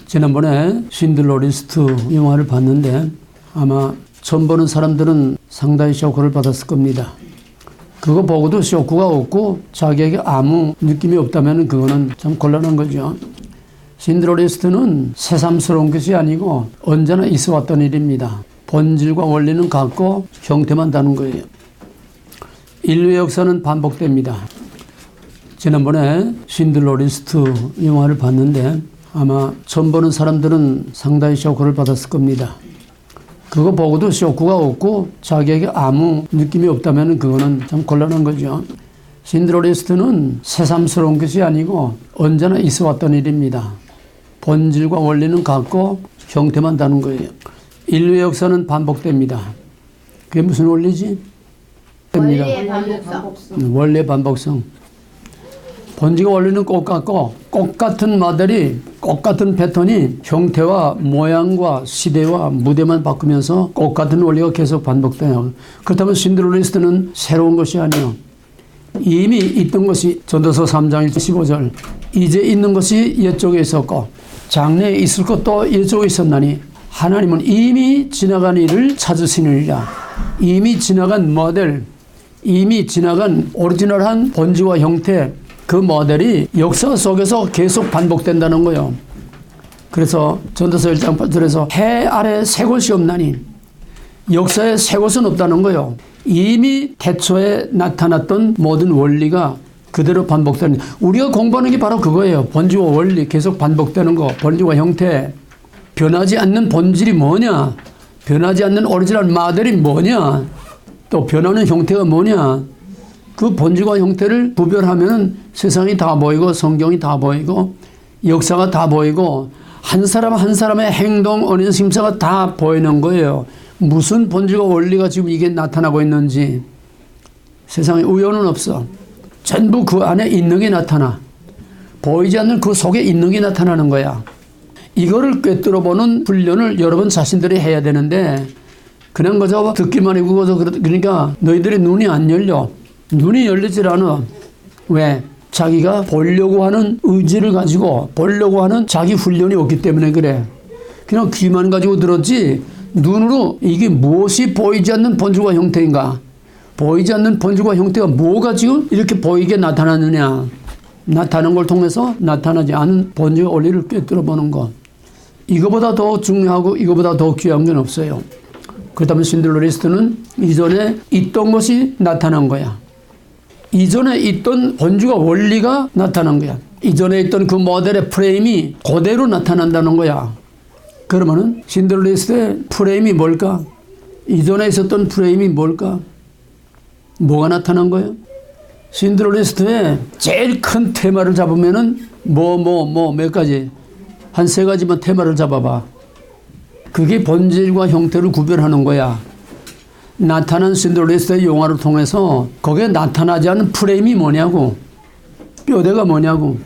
지난번에 신들러 리스트 영화를 봤는데 아마 처음 보는 사람들은 상당히 쇼크를 받았을 겁니다. 그거 보고도 쇼크가 없고 자기에게 아무 느낌이 없다면 그거는 참 곤란한 거죠. 신들러 리스트는 새삼스러운 것이 아니고 언제나 있어 왔던 일입니다. 본질과 원리는 같고 형태만 다른 거예요. 인류의 역사는 반복됩니다. 지난번에 신들러 리스트 영화를 봤는데 아마 처음 보는 사람들은 상당히 쇼크를 받았을 겁니다. 그거 보고도 쇼크가 없고 자기에게 아무 느낌이 없다면 그거는 참 곤란한 거죠. 신들러 리스트는 새삼스러운 것이 아니고 언제나 있어 왔던 일입니다. 본질과 원리는 같고 형태만 다른 거예요. 인류의 역사는 반복됩니다. 그게 무슨 원리지? 원리의 반복성. 원리의 반복성. 본질과 원리는 똑같고 똑같은 모델이 똑같은 패턴이 형태와 모양과 시대와 무대만 바꾸면서 똑같은 원리가 계속 반복돼요. 그렇다면 신들러 리스트는 새로운 것이 아니에요. 이미 있던 것이 전도서 3장 15절 이제 있는 것이 옛쪽에 있었고 장래에 있을 것도 옛쪽에 있었나니 하나님은 이미 지나간 일을 찾으시느니라. 이미 지나간 모델, 이미 지나간 오리지널한 본질과 형태, 그 모델이 역사 속에서 계속 반복된다는 거예요. 그래서 전도서 1장 8절에서 해 아래 새 곳이 없나니 역사에 새 곳은 없다는 거예요. 이미 태초에 나타났던 모든 원리가 그대로 반복되는, 우리가 공부하는 게 바로 그거예요. 본질과 원리 계속 반복되는 거, 본질과 형태. 변하지 않는 본질이 뭐냐, 변하지 않는 오리지널 모델이 뭐냐, 또 변하는 형태가 뭐냐, 그 본질과 형태를 구별하면 세상이 다 보이고 성경이 다 보이고 역사가 다 보이고 한 사람 한 사람의 행동, 언행, 심사가 다 보이는 거예요. 무슨 본질과 원리가 지금 이게 나타나고 있는지 세상에 우연은 없어. 전부 그 안에 있는 게 나타나. 보이지 않는 그 속에 있는 게 나타나는 거야. 이거를 꿰뚫어보는 훈련을 여러분 자신들이 해야 되는데 그냥 그저 듣기만 하고 그러니까 너희들의 눈이 안 열려. 눈이 열리질 않아. 왜? 자기가 보려고 하는 의지를 가지고 보려고 하는 자기 훈련이 없기 때문에 그래. 그냥 귀만 가지고 들었지 눈으로 이게 무엇이 보이지 않는 본질과 형태인가, 보이지 않는 본질과 형태가 뭐가 지금 이렇게 보이게 나타나느냐, 나타나는 걸 통해서 나타나지 않은 본질과 원리를 꿰뚫어보는 것, 이거보다 더 중요하고 이거보다 더 귀한 건 없어요. 그렇다면 신들러 리스트는 이전에 있던 것이 나타난 거야. 이전에 있던 본질과 원리가 나타난 거야. 이전에 있던 그 모델의 프레임이 그대로 나타난다는 거야. 그러면은 신들러 리스트의 프레임이 뭘까? 이전에 있었던 프레임이 뭘까? 뭐가 나타난 거예요? 신들러 리스트의 제일 큰 테마를 잡으면은 몇 가지, 한 3가지만 테마를 잡아봐. 그게 본질과 형태를 구별하는 거야. 나타난 신들러 리스트의 용화를 통해서 거기에 나타나지 않은 프레임이 뭐냐고, 뼈대가 뭐냐고,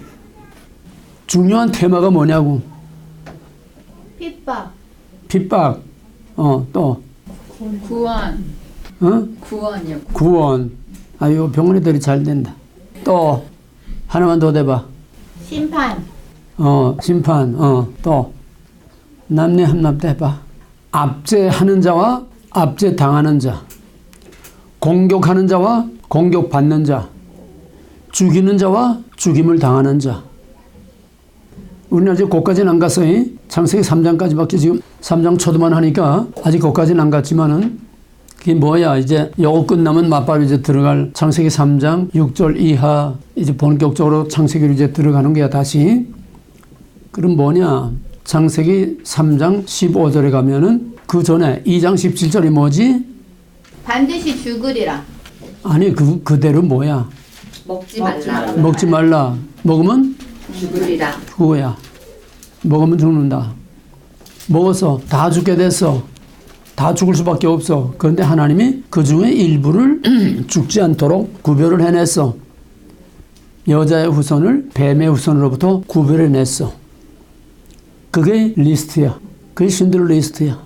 중요한 테마가 뭐냐고. 핍박. 또 구원. 구원이요. 구원. 아이고 병원애들이 잘 된다. 또 하나만 더 대봐. 심판. 심판. 또 남녀 함납도 해봐. 압제하는 자와 압제당하는 자, 공격하는 자와 공격받는 자, 죽이는 자와 죽임을 당하는 자. 우리는 아직 거기까지는 안 갔어요. 창세기 3장까지밖에 지금 3장 초도만 하니까 아직 거기까지는 안 갔지만은 그게 뭐야, 이제 요거 끝나면 맞바로 이제 들어갈 창세기 3장 6절 이하 이제 본격적으로 창세기로 이제 들어가는 거야 다시. 그럼 뭐냐, 창세기 3장 15절에 가면은 그 전에 2장 17절이 뭐지? 반드시 죽으리라. 아니 그대로 뭐야? 먹지 말라. 먹지 말라. 먹으면 죽으리라. 그거야. 먹으면 죽는다. 먹어서 다 죽게 됐어. 다 죽을 수밖에 없어. 그런데 하나님이 그 중에 일부를 죽지 않도록 구별을 해냈어. 여자의 후손을 뱀의 후손으로부터 구별해냈어. 그게 리스트야. 그게 신들러 리스트야.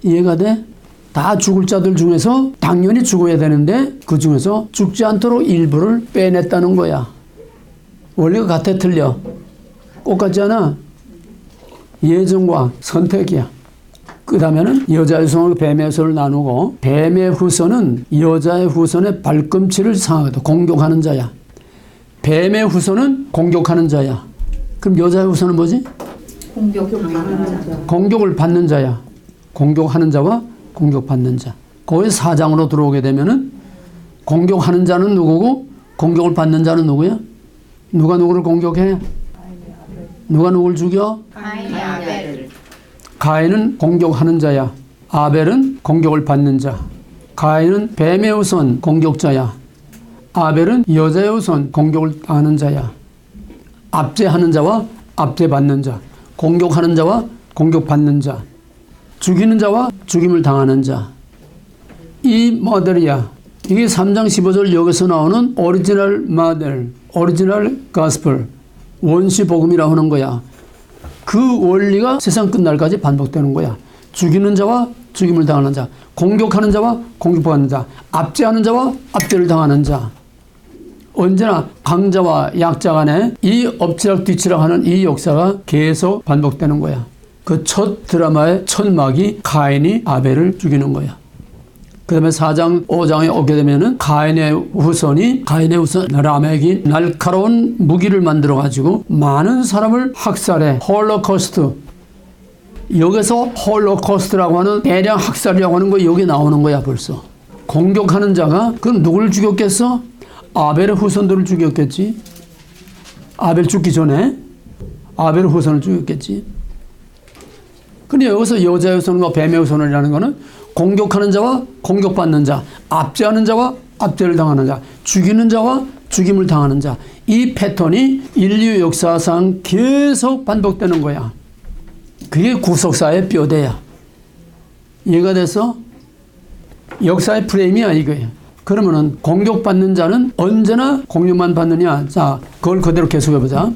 이해가 돼? 다 죽을 자들 중에서 당연히 죽어야 되는데 그 중에서 죽지 않도록 일부를 빼냈다는 거야. 원리가 같아 틀려? 똑같지 않아? 예정과 선택이야. 그 다음에는 여자의 후손과 뱀의 후손을 나누고 뱀의 후손은 여자의 후손의 발꿈치를 상하거든. 공격하는 자야. 뱀의 후손은 공격하는 자야. 그럼 여자의 후손은 뭐지? 공격하는 자. 공격을 받는 자야. 공격하는 자와 공격받는 자. 거기 사장으로 들어오게 되면은 공격하는 자는 누구고 공격을 받는 자는 누구야? 누가 누구를 공격해? 누가 누구를 죽여? 가인이 아벨을. 가인은 공격하는 자야. 아벨은 공격을 받는 자. 가인은 뱀의 후손 공격자야. 아벨은 여자의 후손 공격을 당하는 자야. 압제하는 자와 압제받는 자. 공격하는 자와 공격받는 자. 죽이는 자와 죽임을 당하는 자. 이 모델이야. 이게 3장 15절 여기서 나오는 오리지널 모델, 오리지널 가스펠, 원시 복음이라고 하는 거야. 그 원리가 세상 끝날까지 반복되는 거야. 죽이는 자와 죽임을 당하는 자, 공격하는 자와 공격받는 자, 압제하는 자와 압제를 당하는 자. 언제나 강자와 약자 간에 이 엎치락 뒤치락 하는 이 역사가 계속 반복되는 거야. 그 첫 드라마의 첫 막이 가인이 아벨을 죽이는 거야. 그 다음에 4장 5장에 오게 되면은 가인의 후손 라멕이 날카로운 무기를 만들어 가지고 많은 사람을 학살해. 홀로코스트. 여기서 홀로코스트라고 하는 대량 학살이라고 하는 거 여기 나오는 거야 벌써. 공격하는 자가 그럼 누구를 죽였겠어? 아벨의 후손들을 죽였겠지. 아벨 죽기 전에 아벨의 후손을 죽였겠지. 근데 여기서 여자의 후손과 뱀의 후손이라는 거는 공격하는 자와 공격받는 자, 압제하는 자와 압제를 당하는 자, 죽이는 자와 죽임을 당하는 자. 이 패턴이 인류 역사상 계속 반복되는 거야. 그게 구속사의 뼈대야. 이해가 돼서 역사의 프레임이야 이거야. 그러면은 공격받는 자는 언제나 공격만 받느냐? 자, 그걸 그대로 계속해보자.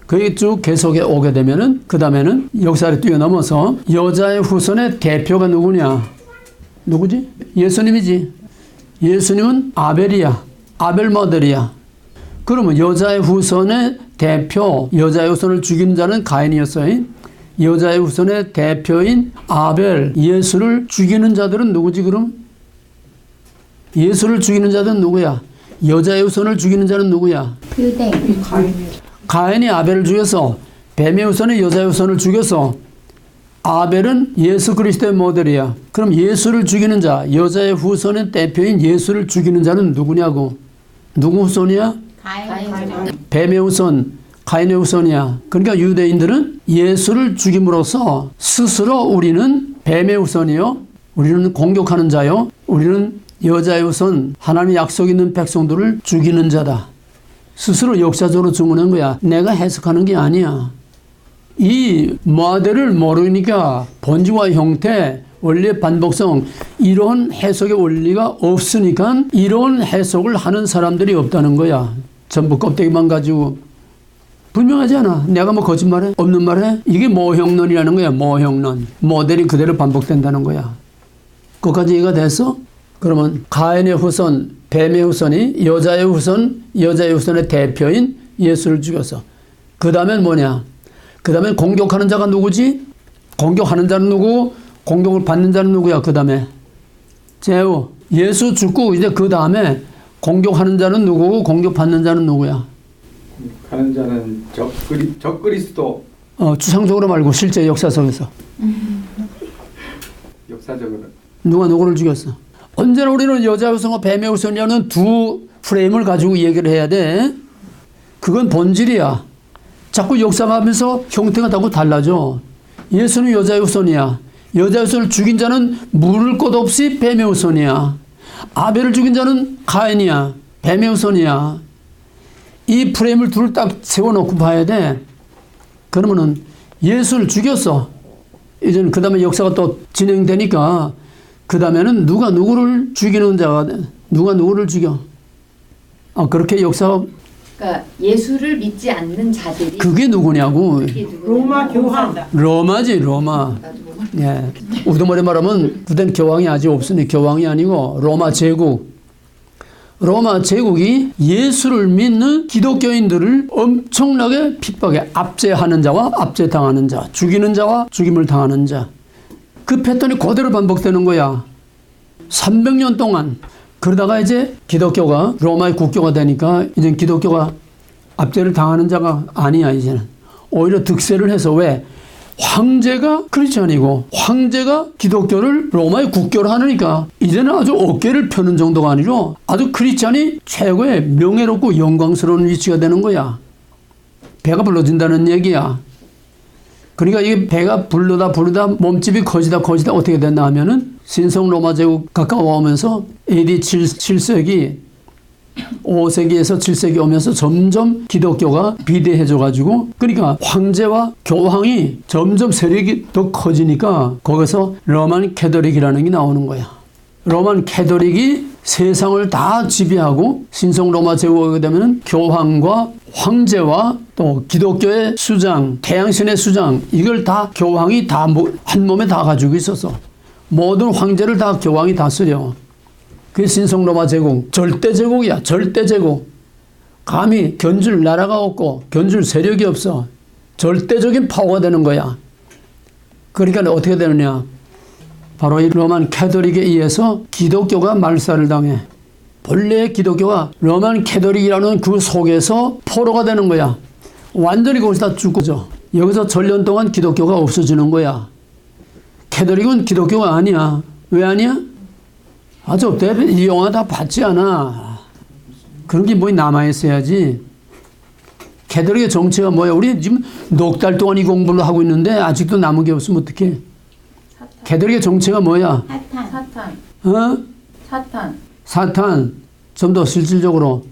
그게 쭉 계속해 오게 되면은 그 다음에는 역사를 뛰어넘어서 여자의 후손의 대표가 누구냐? 누구지? 예수님이지. 예수님은 아벨이야. 아벨 모델이야. 그러면 여자의 후손의 대표, 여자의 후손을 죽이는 자는 가인이었어요. 여자의 후손의 대표인 아벨, 예수를 죽이는 자들은 누구지 그럼? 예수를 죽이는 자들은 누구야? 여자의 후손을 죽이는 자는 누구야? 유대. 가인이 아벨을 죽여서 뱀의 후손이 여자의 후손을 죽여서 아벨은 예수 그리스도의 모델이야. 그럼 예수를 죽이는 자, 여자의 후손의 대표인 예수를 죽이는 자는 누구냐고? 누구 후손이야? 가인. 뱀의 후손, 가인의 후손이야. 그러니까 유대인들은 예수를 죽임으로써 스스로 우리는 뱀의 후손이요, 우리는 공격하는 자요, 우리는 여자의 후손, 하나님의 약속 있는 백성들을 죽이는 자다. 스스로 역사적으로 주문한 거야. 내가 해석하는 게 아니야. 이 모델을 모르니까 본질과 형태, 원리의 반복성, 이런 해석의 원리가 없으니까 이런 해석을 하는 사람들이 없다는 거야. 전부 껍데기만 가지고. 분명하지 않아. 내가 뭐 거짓말해? 없는 말해? 이게 모형론이라는 거야. 모형론. 모델이 그대로 반복된다는 거야. 그것까지 이해가 됐어? 그러면 가인의 후손, 뱀의 후손이 여자의 후손, 여자의 후손의 대표인 예수를 죽여서. 그 다음엔 뭐냐? 그 다음에 공격하는 자가 누구지? 공격하는 자는 누구? 공격을 받는 자는 누구야? 그 다음에 제후. 예수 죽고 이제 그 다음에 공격하는 자는 누구고 공격받는 자는 누구야? 가는 자는 적그리스도. 추상적으로 말고 실제 역사 속에서. 역사적으로. 누가 누구를 죽였어? 언제나 우리는 여자의 후손과 뱀의 후손이라는 두 프레임을 가지고 얘기를 해야 돼. 그건 본질이야. 자꾸 역사하면서 형태가 자꾸 달라져. 예수는 여자의 후손이야. 여자의 후손을 죽인 자는 물을 것 없이 뱀의 후손이야. 아벨을 죽인 자는 가인이야. 뱀의 후손이야. 이 프레임을 둘 딱 세워놓고 봐야 돼. 그러면은 예수를 죽였어. 이제는 그 다음에 역사가 또 진행되니까 그 다음에는 누가 누구를 죽이는 자가 돼. 누가 누구를 죽여. 그렇게 역사가. 그러니까 예수를 믿지 않는 자들이 그게 누구냐고. 그게 누구냐? 로마 교황. 로마지, 로마. 예. 우두머리 말하면 그땐 교황이 아직 없으니 교황이 아니고 로마 제국. 로마 제국이 예수를 믿는 기독교인들을 엄청나게 핍박해 압제하는 자와 압제당하는 자, 죽이는 자와 죽임을 당하는 자. 그 패턴이 그대로 반복되는 거야. 300년 동안. 그러다가 이제 기독교가 로마의 국교가 되니까 이제 기독교가 압제를 당하는 자가 아니야, 이제는. 오히려 득세를 해서 왜? 황제가 크리스천이고 황제가 기독교를 로마의 국교로 하니까 이제는 아주 어깨를 펴는 정도가 아니라 아주 크리스천이 최고의 명예롭고 영광스러운 위치가 되는 거야. 배가 불러진다는 얘기야. 그러니까 이게 배가 부르다 몸집이 커지다 어떻게 됐나 하면은 신성 로마 제국 가까워오면서 AD 7세기 5세기에서 7세기 오면서 점점 기독교가 비대해져 가지고 그러니까 황제와 교황이 점점 세력이 더 커지니까 거기서 로만 캐토릭이라는 게 나오는 거야. 로만 캐토릭이 세상을 다 지배하고 신성 로마 제국이 오게 되면 교황과 황제와 또 기독교의 수장, 태양신의 수장 이걸 다 교황이 다 한 몸에 다 가지고 있어서 모든 황제를 다 교황이 다스려. 그게 신성 로마 제국. 절대 제국이야. 절대 제국. 감히 견줄 나라가 없고 견줄 세력이 없어. 절대적인 파워가 되는 거야. 그러니까 어떻게 되느냐. 바로 이 로만 캐토릭에 의해서 기독교가 말살을 당해. 본래 기독교가 로만 캐토릭이라는 그 속에서 포로가 되는 거야. 완전히 거기서 다 죽고죠. 여기서 전년 동안 기독교가 없어지는 거야. 캐토릭은 기독교가 아니야. 왜 아니야? 아주 이 영화 다 봤지 않아. 그런 게 뭐 남아있어야지. 캐토릭의 정체가 뭐야? 우리 지금 넉 달 동안 이 공부를 하고 있는데 아직도 남은 게 없으면 어떡해? 캐토릭의 정체가 뭐야? 사탄. 어? 사탄. 사탄. 좀 더 실질적으로.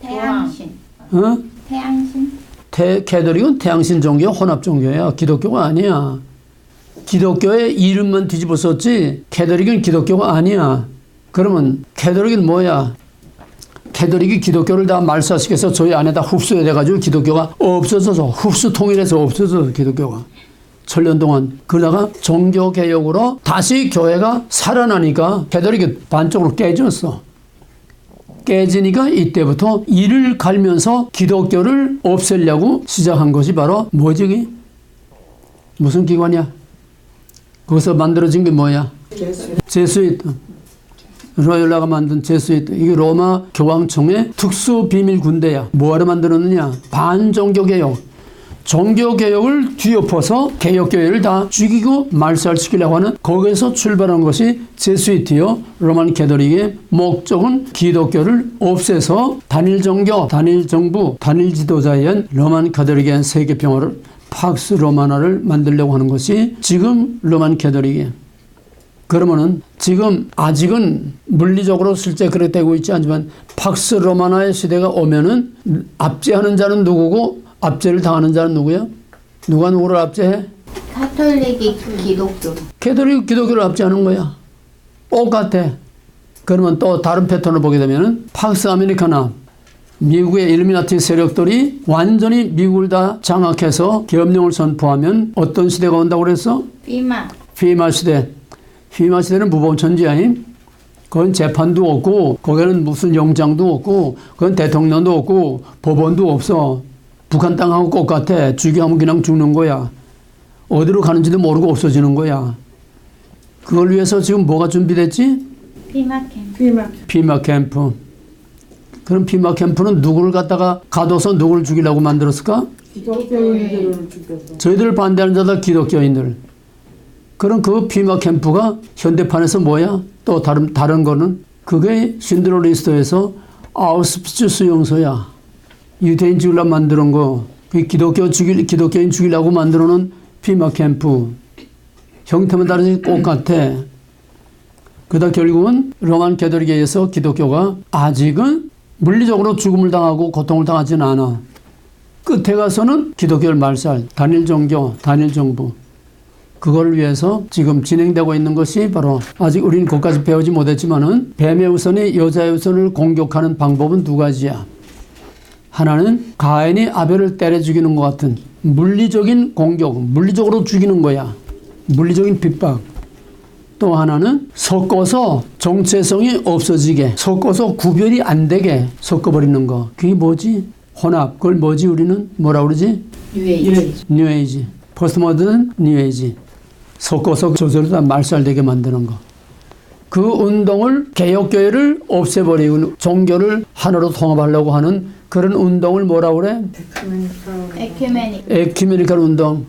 태양신. 어? 태양신. 캐토릭은 태양신 종교, 혼합 종교야. 기독교가 아니야. 기독교의 이름만 뒤집어 썼지 캐토릭은 기독교가 아니야. 그러면 캐토릭은 뭐야? 캐토릭이 기독교를 다 말살시켜서 저희 안에다 흡수해가지고 기독교가 없어져서 흡수 통일해서 없어져서 기독교가 천년 동안 그러다가 종교개혁으로 다시 교회가 살아나니까 캐토릭이 반쪽으로 깨졌어. 깨지니까 이때부터 이를 갈면서 기독교를 없애려고 시작한 것이 바로 뭐지? 이게? 무슨 기관이야? 거기서 만들어진 게 뭐야? 제수이트. 로열라가 만든 제수이트. 이게 로마 교황청의 특수 비밀 군대야. 뭐하러 만들었느냐? 반종교개혁. 종교개혁을 뒤엎어서 개혁교회를 다 죽이고 말살시키려고 하는 거기에서 출발한 것이 제수이트요. 로만 캐토릭의 목적은 기독교를 없애서 단일 종교, 단일 정부, 단일 지도자에 의한 로만 캐토릭에 의한 세계 평화를 팍스 로마나를 만들려고 하는 것이 지금 로만 캐토릭이에요. 그러면은 지금 아직은 물리적으로 실제 그렇게 되고 있지 않지만 팍스 로마나의 시대가 오면은 압제하는 자는 누구고 압제를 당하는 자는 누구야? 누가 누구를 압제해? 가톨릭이 기독교. 캐토릭이 기독교를 압제하는 거야. 똑같아. 그러면 또 다른 패턴을 보게 되면은 팍스 아메리카나 미국의 일루미나티 세력들이 완전히 미국을 다 장악해서 계엄령을 선포하면 어떤 시대가 온다고 그랬어? 피마 시대. 피마 시대는 무법천지야. 그건 재판도 없고 거기는 무슨 영장도 없고 그건 대통령도 없고 법원도 없어. 북한 땅하고 똑같아. 죽여하면 그냥 죽는 거야. 어디로 가는지도 모르고 없어지는 거야. 그걸 위해서 지금 뭐가 준비됐지? 피마 캠프. 그럼 피마 캠프는 누구를 갖다가 가둬서 누구를 죽이려고 만들었을까? 기독교인들을 죽여서. 저희들을 반대하는 자들 기독교인들. 그럼 그 피마 캠프가 현대판에서 뭐야? 또 다른 거는 그게 신드러 리스트에서 아우슈비츠 수용소야. 유대인 죽이려고 만드는 거. 그 기독교인 죽이려고 만들어 놓은 피마 캠프. 형태만 다르지 똑같아. 그러다 결국은 로만 캐토릭에 의해서 기독교가 아직은 물리적으로 죽음을 당하고 고통을 당하지는 않아. 끝에 가서는 기독교를 말살, 단일 종교, 단일 정부. 그걸 위해서 지금 진행되고 있는 것이 바로 아직 우리는 그것까지 배우지 못했지만은 뱀의 우선이 여자의 우선을 공격하는 방법은 두 가지야. 하나는 가인이 아벨을 때려 죽이는 것 같은 물리적인 공격, 물리적으로 죽이는 거야. 물리적인 핍박. 또 하나는 섞어서 정체성이 없어지게, 섞어서 구별이 안 되게 섞어버리는 거. 그게 뭐지? 혼합. 그걸 뭐지? 우리는 뭐라 그러지? 뉴에이지. 뉴에이지. 포스트모던 뉴에이지. 섞어서 저절로 다 말살되게 만드는 거. 그 운동을 개혁교회를 없애버리고 종교를 하나로 통합하려고 하는 그런 운동을 뭐라 그래? 에큐메닉. 에큐메니컬 운동.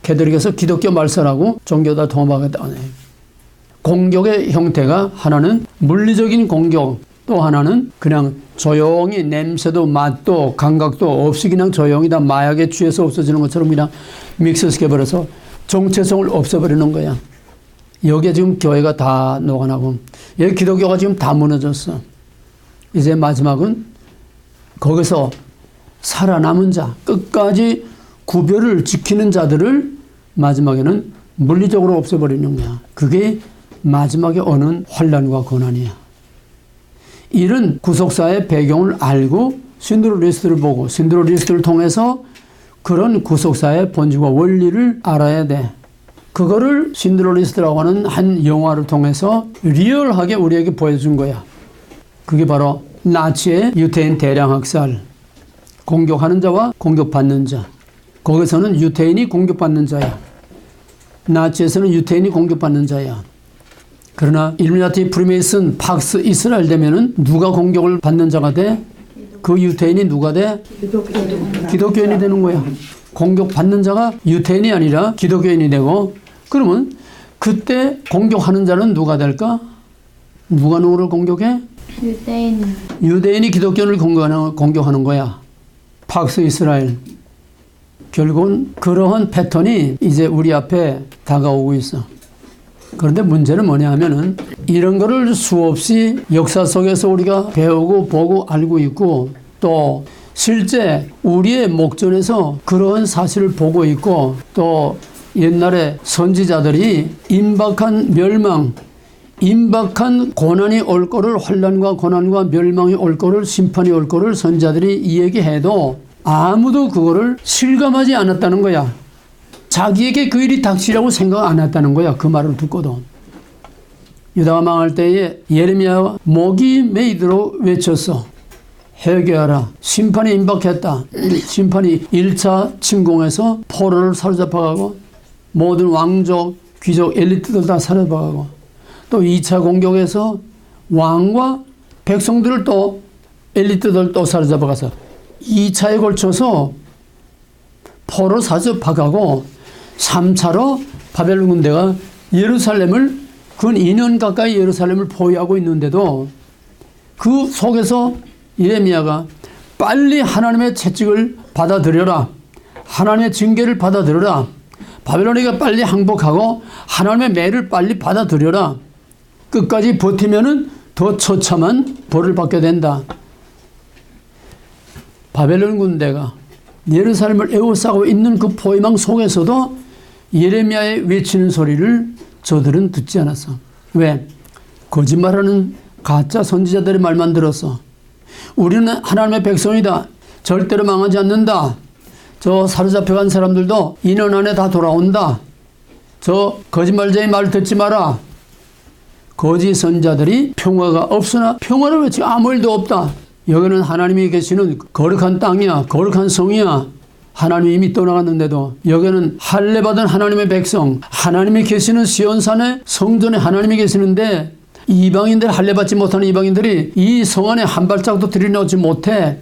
캐톨릭에서 기독교 말살하고 종교 다 통합하겠다. 공격의 형태가 하나는 물리적인 공격, 또 하나는 그냥 조용히 냄새도 맛도 감각도 없이 그냥 조용히 다 마약에 취해서 없어지는 것처럼 그냥 믹스시켜버려서 정체성을 없애버리는 거야. 여기에 지금 교회가 다 녹아나고 여기 기독교가 지금 다 무너졌어. 이제 마지막은 거기서 살아남은 자, 끝까지 구별을 지키는 자들을 마지막에는 물리적으로 없애버리는 거야. 그게 마지막에 오는 환란과 고난이야. 이런 구속사의 배경을 알고 신드로 리스트를 보고 신드로 리스트를 통해서 그런 구속사의 본질과 원리를 알아야 돼. 그거를 신드로 리스트라고 하는 한 영화를 통해서 리얼하게 우리에게 보여준 거야. 그게 바로 나치의 유태인 대량 학살, 공격하는 자와 공격받는 자. 거기서는 유태인이 공격받는 자야. 나치에서는 유태인이 공격받는 자야. 그러나 일루미나티, 프리메이슨, 팍스, 이스라엘 되면은 누가 공격을 받는 자가 돼? 그 유태인이 누가 돼? 기독교인이 되는 거야. 공격받는 자가 유태인이 아니라 기독교인이 되고, 그러면 그때 공격하는 자는 누가 될까? 누가 누구를 공격해? 유대인. 유대인이 기독교인을 공격하는 거야. 팍스, 이스라엘. 결국은 그러한 패턴이 이제 우리 앞에 다가오고 있어. 그런데 문제는 뭐냐 하면은 이런 거를 수없이 역사 속에서 우리가 배우고 보고 알고 있고 또 실제 우리의 목전에서 그런 사실을 보고 있고 또 옛날에 선지자들이 임박한 멸망, 임박한 고난이 올 거를 환난과 고난과 멸망이 올 거를 심판이 올 거를 선지자들이 이야기해도 아무도 그거를 실감하지 않았다는 거야. 자기에게 그 일이 닥치라고 생각 안 했다는 거야. 그 말을 듣고도. 유다가 망할 때에 예레미야가 목이 메이도록 외쳤어. 회개하라. 심판이 임박했다. 심판이 1차 침공에서 포로를 사로잡아가고 모든 왕족, 귀족, 엘리트들 다 사로잡아가고 또 2차 공격에서 왕과 백성들을 또 엘리트들 또 사로잡아가서 2차에 걸쳐서 포로 사로잡아가고 3차로 바벨론 군대가 예루살렘을 근 2년 가까이 예루살렘을 포위하고 있는데도 그 속에서 예레미야가 빨리 하나님의 채찍을 받아들여라. 하나님의 징계를 받아들여라. 바벨론에게 빨리 항복하고 하나님의 매를 빨리 받아들여라. 끝까지 버티면은 더 처참한 벌을 받게 된다. 바벨론 군대가 예루살렘을 에워싸고 있는 그 포위망 속에서도 예레미야의 외치는 소리를 저들은 듣지 않았어. 왜? 거짓말하는 가짜 선지자들의 말만 들었어. 우리는 하나님의 백성이다. 절대로 망하지 않는다. 저 사로잡혀간 사람들도 2년 안에 다 돌아온다. 저 거짓말쟁이 말 듣지 마라. 거짓 선지자들이 평화가 없으나 평화를 외치고 아무 일도 없다. 여기는 하나님이 계시는 거룩한 땅이야. 거룩한 성이야. 하나님이 이미 떠나갔는데도 여기는 할례받은 하나님의 백성, 하나님이 계시는 시온산에 성전에 하나님이 계시는데 이방인들, 할례받지 못하는 이방인들이 이 성 안에 한 발짝도 들여놓지 못해.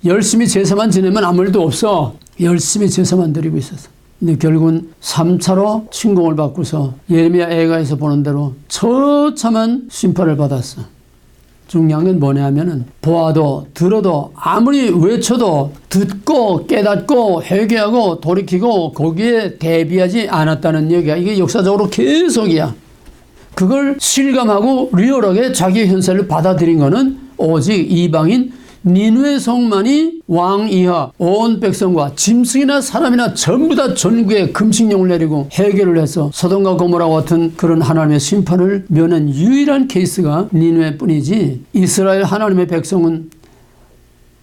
열심히 제사만 지내면 아무 일도 없어. 열심히 제사만 드리고 있었어. 근데 결국은 3차로 침공을 받고서 예레미야 애가에서 보는 대로 처참한 심판을 받았어. 중요한 건 뭐냐 하면은 보아도 들어도 아무리 외쳐도 듣고 깨닫고 회개하고 돌이키고 거기에 대비하지 않았다는 얘기야. 이게 역사적으로 계속이야. 그걸 실감하고 리얼하게 자기의 현세를 받아들인 거는 오직 이방인 니느웨 성만이 왕 이하 온 백성과 짐승이나 사람이나 전부 다 전국에 금식령을 내리고 해결을 해서 소돔과 고모라와 같은 그런 하나님의 심판을 면한 유일한 케이스가 니느웨뿐이지 이스라엘 하나님의 백성은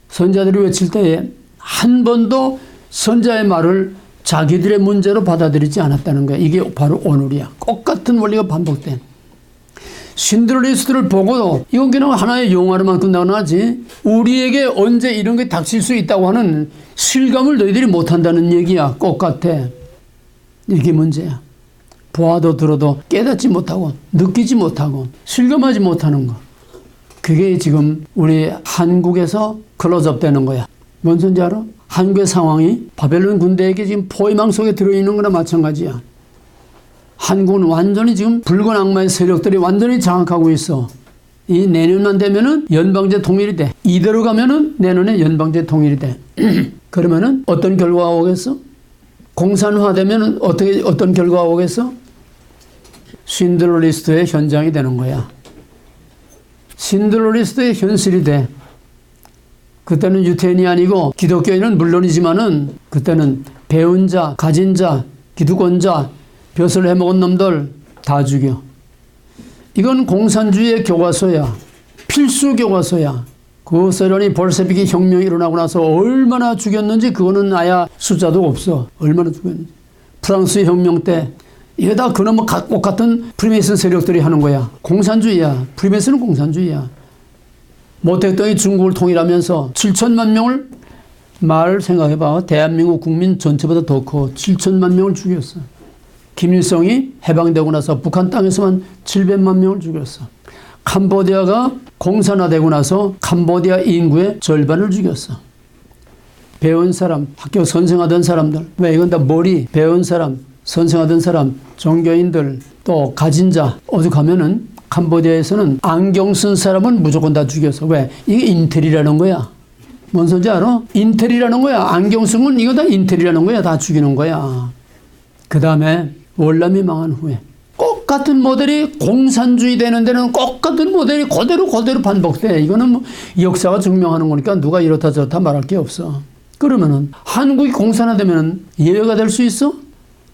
선지자들이 외칠 때에 한 번도 선지자의 말을 자기들의 문제로 받아들이지 않았다는 거야. 이게 바로 오늘이야. 똑같은 원리가 반복된. 신들리스트를 보고도 이건 그냥 하나의 용어로만 끝나고 나지 우리에게 언제 이런 게 닥칠 수 있다고 하는 실감을 너희들이 못한다는 얘기야. 똑같아. 이게 문제야. 보아도 들어도 깨닫지 못하고 느끼지 못하고 실감하지 못하는 거. 그게 지금 우리 한국에서 클로즈업 되는 거야. 뭔 소리인지 알아? 한국의 상황이 바벨론 군대에게 지금 포위망 속에 들어있는 거나 마찬가지야. 한국은 완전히 지금 붉은 악마의 세력들이 완전히 장악하고 있어. 이 내년만 되면은 연방제 통일이 돼. 이대로 가면은 내년에 연방제 통일이 돼. 그러면은 어떤 결과가 오겠어? 공산화되면은 어떤 결과가 오겠어? 신들러 리스트의 현장이 되는 거야. 신들러 리스트의 현실이 돼. 그때는 유태인이 아니고 기독교인은 물론이지만은 그때는 배운 자, 가진 자, 기득권자, 벼슬 해먹은 놈들 다 죽여. 이건 공산주의의 교과서야. 필수 교과서야. 그 세련이 볼셰비키 혁명이 일어나고 나서 얼마나 죽였는지 그거는 아야 숫자도 없어. 얼마나 죽였는지. 프랑스 혁명 때 이게 다 그놈의 똑같은 프리메이슨 세력들이 하는 거야. 공산주의야. 프리메이슨은 공산주의야. 모택동이 중국을 통일하면서 7천만 명을 말 생각해봐. 대한민국 국민 전체보다 더 커. 7천만 명을 죽였어. 김일성이 해방되고 나서 북한 땅에서만 700만 명을 죽였어. 캄보디아가 공산화되고 나서 캄보디아 인구의 절반을 죽였어. 배운 사람, 학교 선생하던 사람들. 왜 이건 다 머리, 배운 사람, 선생하던 사람, 종교인들, 또 가진 자. 어디 가면은 캄보디아에서는 안경 쓴 사람은 무조건 다 죽였어. 왜? 이게 인텔이라는 거야. 뭔 소리인지 알아? 인텔이라는 거야. 안경 쓴 건 이거 다 인텔이라는 거야. 다 죽이는 거야. 그 다음에 월남이 망한 후에 똑같은 모델이 공산주의 되는 데는 똑같은 모델이 그대로 반복돼. 이거는 뭐 역사가 증명하는 거니까 누가 이렇다 저렇다 말할 게 없어. 그러면은 한국이 공산화되면 예외가 될 수 있어?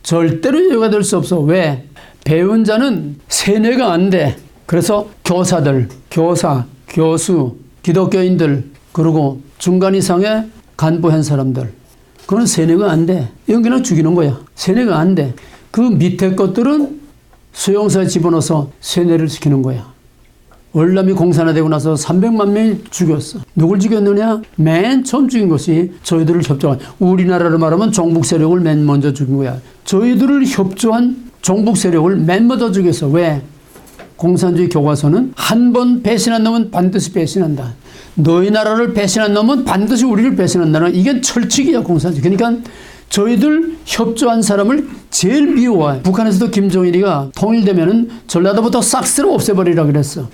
절대로 예외가 될 수 없어. 왜? 배운 자는 세뇌가 안 돼. 그래서 교사들, 교사, 교수, 기독교인들, 그리고 중간 이상의 간부한 사람들. 그건 세뇌가 안 돼. 이건 그냥 죽이는 거야. 세뇌가 안 돼. 그 밑에 것들은 수용소에 집어넣어서 세뇌를 시키는 거야. 월남이 공산화되고 나서 300만 명이 죽였어. 누굴 죽였느냐? 맨 처음 죽인 것이 저희들을 협조한, 우리나라로 말하면 종북 세력을 맨 먼저 죽인 거야. 저희들을 협조한 종북 세력을 맨 먼저 죽였어. 왜? 공산주의 교과서는 한 번 배신한 놈은 반드시 배신한다. 너희 나라를 배신한 놈은 반드시 우리를 배신한다는, 이게 철칙이야, 공산주의. 그러니까 저희들 협조한 사람을 제일 미워해. 북한에서도 김정일이가 통일되면은 전라도부터 싹 쓸어 없애버리라 그랬어.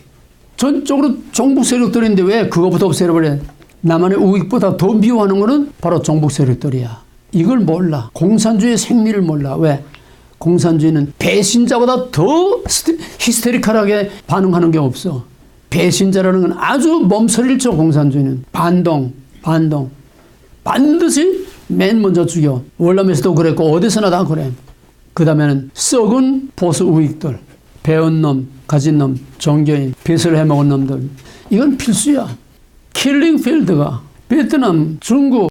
전적으로 종북 세력들인데 왜 그거부터 없애버려? 남한의 우익보다 더 미워하는 거는 바로 종북 세력들이야. 이걸 몰라. 공산주의의 생리를 몰라. 왜? 공산주의는 배신자보다 더 히스테리컬하게 반응하는 게 없어. 배신자라는 건 아주 몸서리를 쳐. 공산주의는 반동. 반드시 맨 먼저 죽여. 월남에서도 그랬고 어디서나 다 그래. 그 다음에는 썩은 보수 우익들, 배운 놈, 가진 놈, 종교인, 빚을 해먹은 놈들. 이건 필수야. 킬링 필드가 베트남, 중국,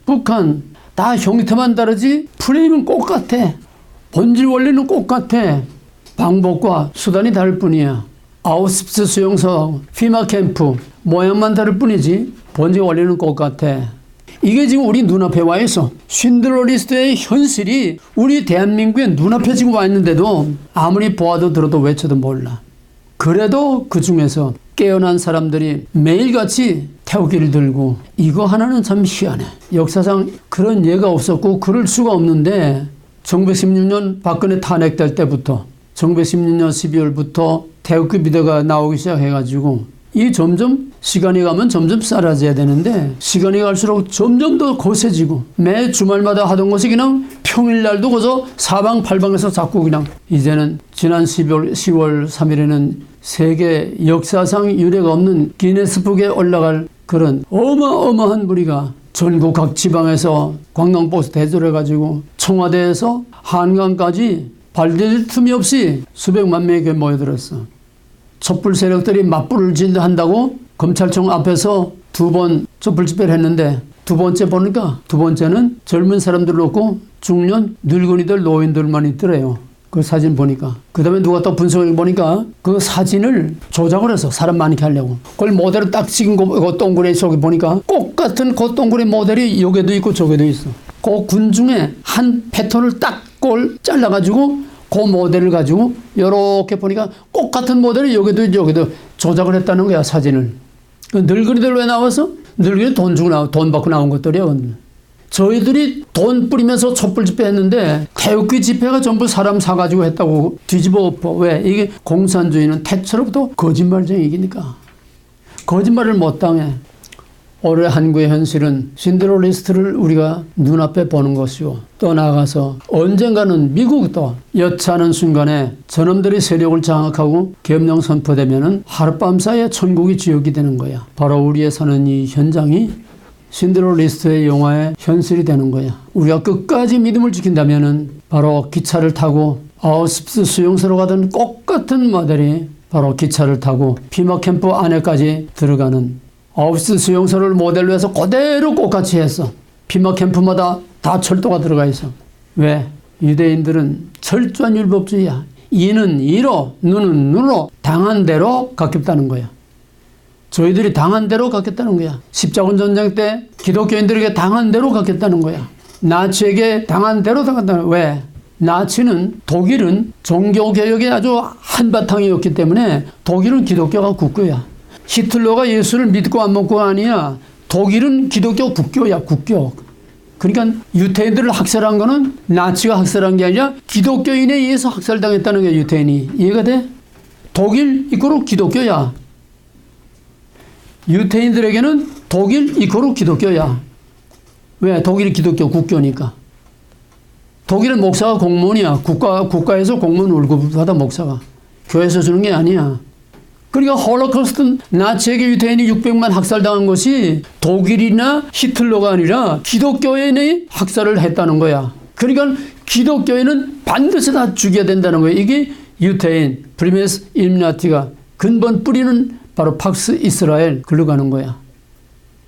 북한 다 형태만 다르지 프레임은 똑같아. 본질 원리는 똑같아. 방법과 수단이 다를 뿐이야. 아우슈비츠 수용소, 피마 캠프 모양만 다를 뿐이지 본질 원리는 똑같아. 이게 지금 우리 눈앞에 와 있어. 신들러 리스트의 현실이 우리 대한민국의 눈앞에 지금 와 있는데도 아무리 보아도 들어도 외쳐도 몰라. 그래도 그 중에서 깨어난 사람들이 매일같이 태극기를 들고, 이거 하나는 참 희한해. 역사상 그런 예가 없었고 그럴 수가 없는데 1916년 박근혜 탄핵될 때부터 1916년 12월부터 태극기 비대가 나오기 시작해가지고 이 점점 시간이 가면 점점 사라져야 되는데 시간이 갈수록 점점 더 거세지고, 매 주말마다 하던 것이 그냥 평일날도 거저 사방팔방에서 자꾸 그냥, 이제는 지난 10월 3일에는 세계 역사상 유례가 없는 기네스북에 올라갈 그런 어마어마한 무리가 전국 각 지방에서 관광버스 대절해가지고 청와대에서 한강까지 발디딜 틈이 없이 수백만 명이 모여들었어. 촛불 세력들이 맞불을 한다고 검찰청 앞에서 2번 촛불 집회를 했는데 두 번째 보니까 두 번째는 젊은 사람들 없고 중년, 늙은이들, 노인들만 있더래요. 그 사진 보니까. 그 다음에 누가 또 분석을 보니까 그 사진을 조작을 해서 사람 많게 하려고. 그걸 모델을 딱 찍은 그 동그라미 속에 보니까 똑같은 그 동그라미 모델이 여기도 있고 저기도 있어. 그 군 중에 한 패턴을 딱 꼴 잘라가지고 그 모델을 가지고 이렇게 보니까 똑같은 모델이 여기도 조작을 했다는 거야, 사진을. 그 늙은이들 왜 나와서? 늙은이 돈 주고 돈 받고 나온 것들이야. 저희들이 돈 뿌리면서 촛불 집회 했는데 태극기 집회가 전부 사람 사가지고 했다고 뒤집어 엎어. 왜? 이게 공산주의는 태초로부터 거짓말쟁이니까. 거짓말을 못 당해. 올해 한국의 현실은 신드렐리스트를 우리가 눈앞에 보는 것이고 또 나아가서 언젠가는 미국도 여차하는 순간에 저놈들이 세력을 장악하고 계엄령 선포되면은 하룻밤 사이에 천국이 지옥이 되는 거야. 바로 우리의 사는 이 현장이 신드렐리스트의 영화의 현실이 되는 거야. 우리가 끝까지 믿음을 지킨다면은 바로 기차를 타고 아우슈비츠 수용소로 가던 똑같은 모델이 바로 기차를 타고 피마 캠프 안에까지 들어가는 아우슈비츠 수용소를 모델로 해서 그대로 똑같이 했어. 피마 캠프마다 다 철도가 들어가 있어. 왜? 유대인들은 철저한 율법주의야. 이는 이로, 눈은 눈으로 당한 대로 갚겠다는 거야. 저희들이 당한 대로 갚겠다는 거야. 십자군 전쟁 때 기독교인들에게 당한 대로 갚겠다는 거야. 나치에게 당한 대로 당한다는 거야. 왜? 나치는 독일은 종교개혁에 아주 한바탕이었기 때문에 독일은 기독교가 국교야. 히틀러가 예수를 믿고 안 먹고가 아니야. 독일은 기독교 국교야, 국교. 그러니까 유태인들을 학살한 거는 나치가 학살한 게 아니라 기독교인에 의해서 학살당했다는 거야, 유태인이. 이해가 돼? 독일 이코로 기독교야. 유태인들에게는 독일 이코로 기독교야. 왜? 독일이 기독교 국교니까. 독일은 목사가 공무원이야. 국가에서 공무원 월급 받아 목사가. 교회에서 주는 게 아니야. 그러니까 홀로코스트 나치에게 유태인이 600만 학살당한 것이 독일이나 히틀러가 아니라 기독교인의 학살을 했다는 거야. 그러니까 기독교인은 반드시 다 죽여야 된다는 거야. 이게 유태인, 프리메스 일루미나티가 근본 뿌리는 바로 팍스 이스라엘 글로 가는 거야.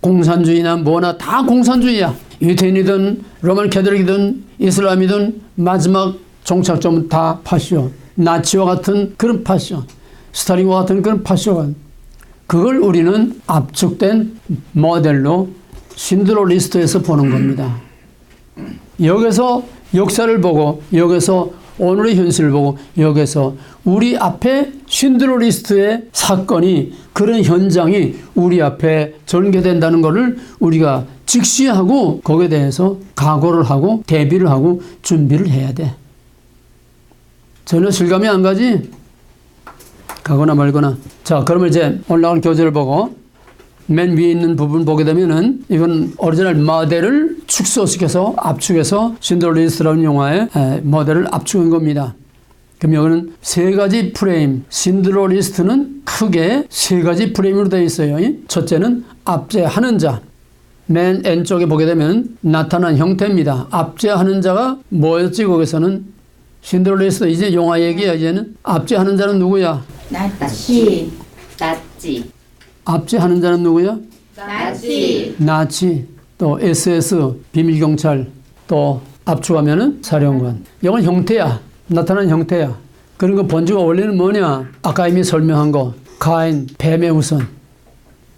공산주의나 뭐나 다 공산주의야. 유태인이든 로만 캐톨릭이든 이슬람이든 마지막 종착점은 다 파시온. 나치와 같은 그런 파시온. 스탈린과 같은 그런 파시온. 그걸 우리는 압축된 모델로 신드렐리스트에서 보는 겁니다. 여기서 역사를 보고 여기서 오늘의 현실을 보고 여기서 우리 앞에 신드렐리스트의 사건이 그런 현장이 우리 앞에 전개된다는 것을 우리가 직시하고 거기에 대해서 각오를 하고 대비를 하고 준비를 해야 돼. 전혀 실감이 안 가지? 가거나 말거나. 자, 그러면 이제 올라간 교재를 보고 맨 위에 있는 부분 보게 되면은 이건 오리지널 모델을 축소시켜서 압축해서 신드렐리스트라는 영화의 모델을 압축한 겁니다. 그럼 여기는 세 가지 프레임. 신드렐리스트는 크게 세 가지 프레임으로 되어 있어요. 첫째는 압제하는 자. 맨 왼쪽에 보게 되면 나타난 형태입니다. 압제하는 자가 뭐였지? 거기서는 신드렐리스트 이제 영화 얘기야. 이제는 압제하는 자는 누구야? 나치. 나치. 압제하는 자는 누구야? 나치. 또 SS 비밀경찰 또 압축하면은 사령관. 이건 형태야. 나타난 형태야. 그런 거 본주가 원래는 뭐냐? 아까 이미 설명한 거. 가인, 뱀의 우선.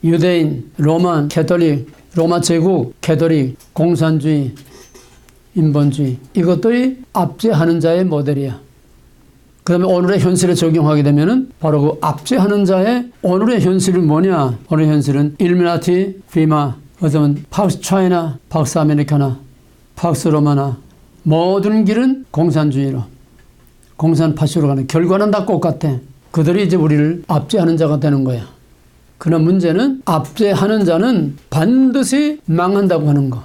유대인, 로만, 캐톨릭, 로마 제국, 캐톨릭, 공산주의, 인본주의. 이것들이 압제하는 자의 모델이야. 그 다음에 오늘의 현실에 적용하게 되면은 바로 그 압제하는 자의 오늘의 현실은 뭐냐? 오늘의 현실은 일루미나티, 피마, 어쩌면 팍스 차이나, 팍스 아메리카나, 팍스 로마나 모든 길은 공산주의로, 공산 파시로 가는 결과는 다 똑같아. 그들이 이제 우리를 압제하는 자가 되는 거야. 그러나 문제는 압제하는 자는 반드시 망한다고 하는 거.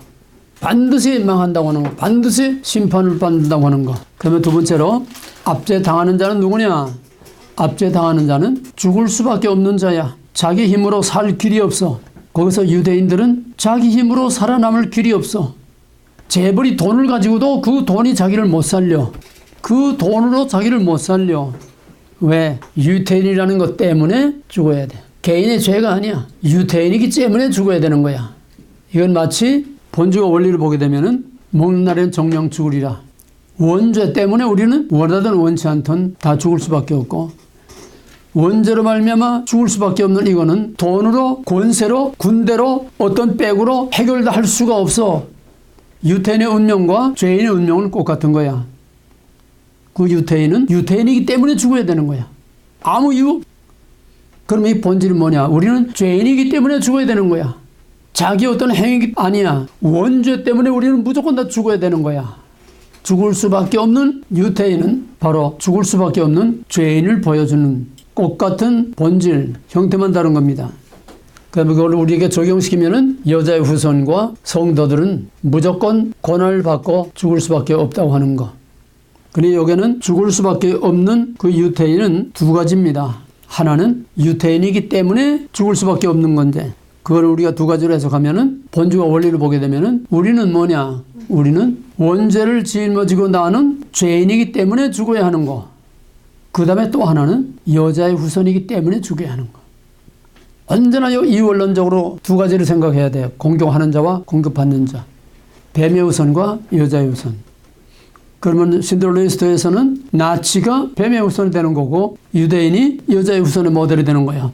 반드시 망한다고 하는 거. 반드시 심판을 받는다고 하는 거. 그러면 두 번째로 압제당하는 자는 누구냐? 압제당하는 자는 죽을 수밖에 없는 자야. 자기 힘으로 살 길이 없어. 거기서 유대인들은 자기 힘으로 살아남을 길이 없어. 재벌이 돈을 가지고도 그 돈이 자기를 못 살려. 그 돈으로 자기를 못 살려. 왜? 유태인이라는 것 때문에 죽어야 돼. 개인의 죄가 아니야. 유태인이기 때문에 죽어야 되는 거야. 이건 마치 본주가 원리를 보게 되면은 먹는 날에는 정령 죽으리라. 원죄 때문에 우리는 원하든 원치 않든 다 죽을 수밖에 없고, 원죄로 말미암아 죽을 수밖에 없는 이거는 돈으로, 권세로, 군대로, 어떤 백으로 해결도 할 수가 없어. 유태인의 운명과 죄인의 운명은 똑같은 거야. 그 유태인은 유태인이기 때문에 죽어야 되는 거야. 아무 이유. 그럼 이 본질은 뭐냐? 우리는 죄인이기 때문에 죽어야 되는 거야. 자기 어떤 행위가 아니야. 원죄 때문에 우리는 무조건 다 죽어야 되는 거야. 죽을 수밖에 없는 유태인은 바로 죽을 수밖에 없는 죄인을 보여주는 똑같은 본질, 형태만 다른 겁니다. 그다음에 그걸 우리에게 적용시키면은 여자의 후손과 성도들은 무조건 고난을 받고 죽을 수밖에 없다고 하는 거. 그런데 여기는 죽을 수밖에 없는 그 유태인은 두 가지입니다. 하나는 유태인이기 때문에 죽을 수밖에 없는 건데, 그걸 우리가 두 가지로 해석하면은 본주가 원리를 보게 되면은 우리는 뭐냐? 우리는 원죄를 짊어지고 나는 죄인이기 때문에 죽어야 하는 거. 그 다음에 또 하나는 여자의 후손이기 때문에 죽어야 하는 거. 언제나 이원론적으로 두 가지를 생각해야 돼요. 공격하는 자와 공격받는 자. 뱀의 후손과 여자의 후손. 그러면 신들레의 스토리에서는 나치가 뱀의 후손이 되는 거고 유대인이 여자의 후손의 모델이 되는 거야.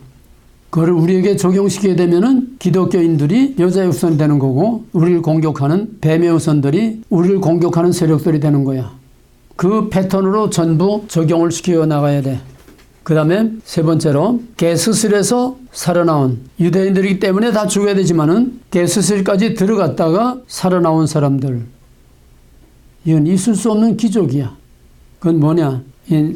그걸 우리에게 적용시키게 되면은 기독교인들이 여자의 후손이 되는 거고, 우리를 공격하는 뱀의 후손들이 우리를 공격하는 세력들이 되는 거야. 그 패턴으로 전부 적용을 시켜 나가야 돼. 그 다음에 세 번째로 개수술에서 살아나온 유대인들이기 때문에 다 죽어야 되지만은 개수술까지 들어갔다가 살아나온 사람들, 이건 있을 수 없는 기적이야. 그건 뭐냐?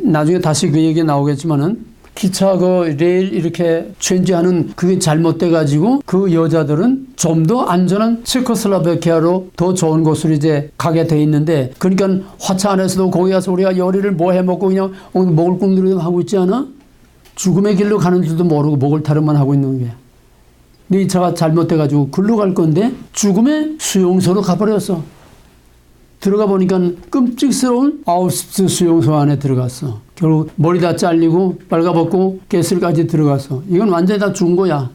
나중에 다시 그 얘기 나오겠지만은 기차 그 레일 이렇게 체인지하는 그게 잘못돼 가지고 그 여자들은 좀 더 안전한 체코슬로바키아로 더 좋은 곳으로 이제 가게 돼 있는데, 그러니까 화차 안에서도 거기 가서 우리가 요리를 뭐 해 먹고 그냥 먹을 꿈들이 하고 있지 않아? 죽음의 길로 가는 줄도 모르고 먹을 타령만 하고 있는 거야. 근데 이 차가 잘못돼 가지고 글로 갈 건데 죽음의 수용소로 가버렸어. 들어가 보니까 끔찍스러운 아우슈비츠 수용소 안에 들어갔어. 결국 머리 다 잘리고 빨가벗고 가스까지 들어가서 이건 완전히 다 죽은 거야.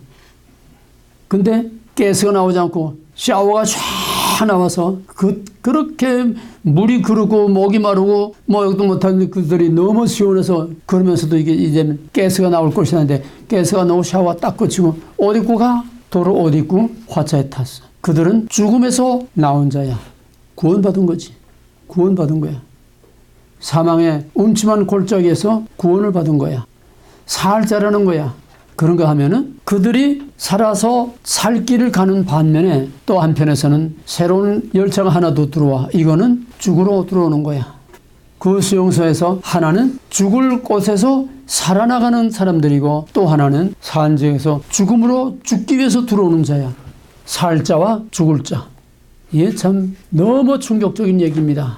근데 가스가 나오지 않고 샤워가 쫙 나와서 그렇게 물이 그르고 목이 마르고 목욕도 못하는 그들이 너무 시원해서, 그러면서도 이게 이제 가스가 나올 것이라는데 가스가 나오고 샤워 딱 거치고 옷 입고 가? 도로 옷 입고 화차에 탔어. 그들은 죽음에서 나온 자야. 구원받은 거지. 구원받은 거야. 사망의 음침한 골짜기에서 구원을 받은 거야. 살 자라는 거야. 그런 거 하면은 그들이 살아서 살 길을 가는 반면에 또 한편에서는 새로운 열차가 하나 더 들어와. 이거는 죽으러 들어오는 거야. 그 수용소에서 하나는 죽을 곳에서 살아나가는 사람들이고, 또 하나는 산지에서 죽음으로 죽기 위해서 들어오는 자야. 살 자와 죽을 자. 이게 참 너무 충격적인 얘기입니다.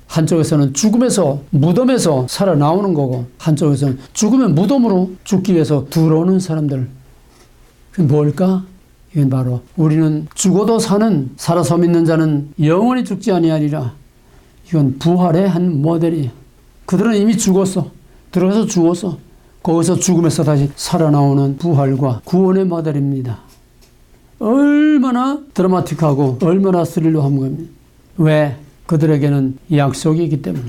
한쪽에서는 죽음에서, 무덤에서 살아나오는 거고, 한쪽에서는 죽음의 무덤으로 죽기 위해서 들어오는 사람들. 그게 뭘까? 이건 바로 우리는 죽어도 사는, 살아서 믿는 자는 영원히 죽지 아니하리라. 이건 부활의 한 모델이에요. 그들은 이미 죽었어. 들어가서 죽었어. 거기서 죽음에서 다시 살아나오는 부활과 구원의 모델입니다. 얼마나 드라마틱하고 얼마나 스릴러한 겁니다. 왜? 그들에게는 약속이 있기 때문에.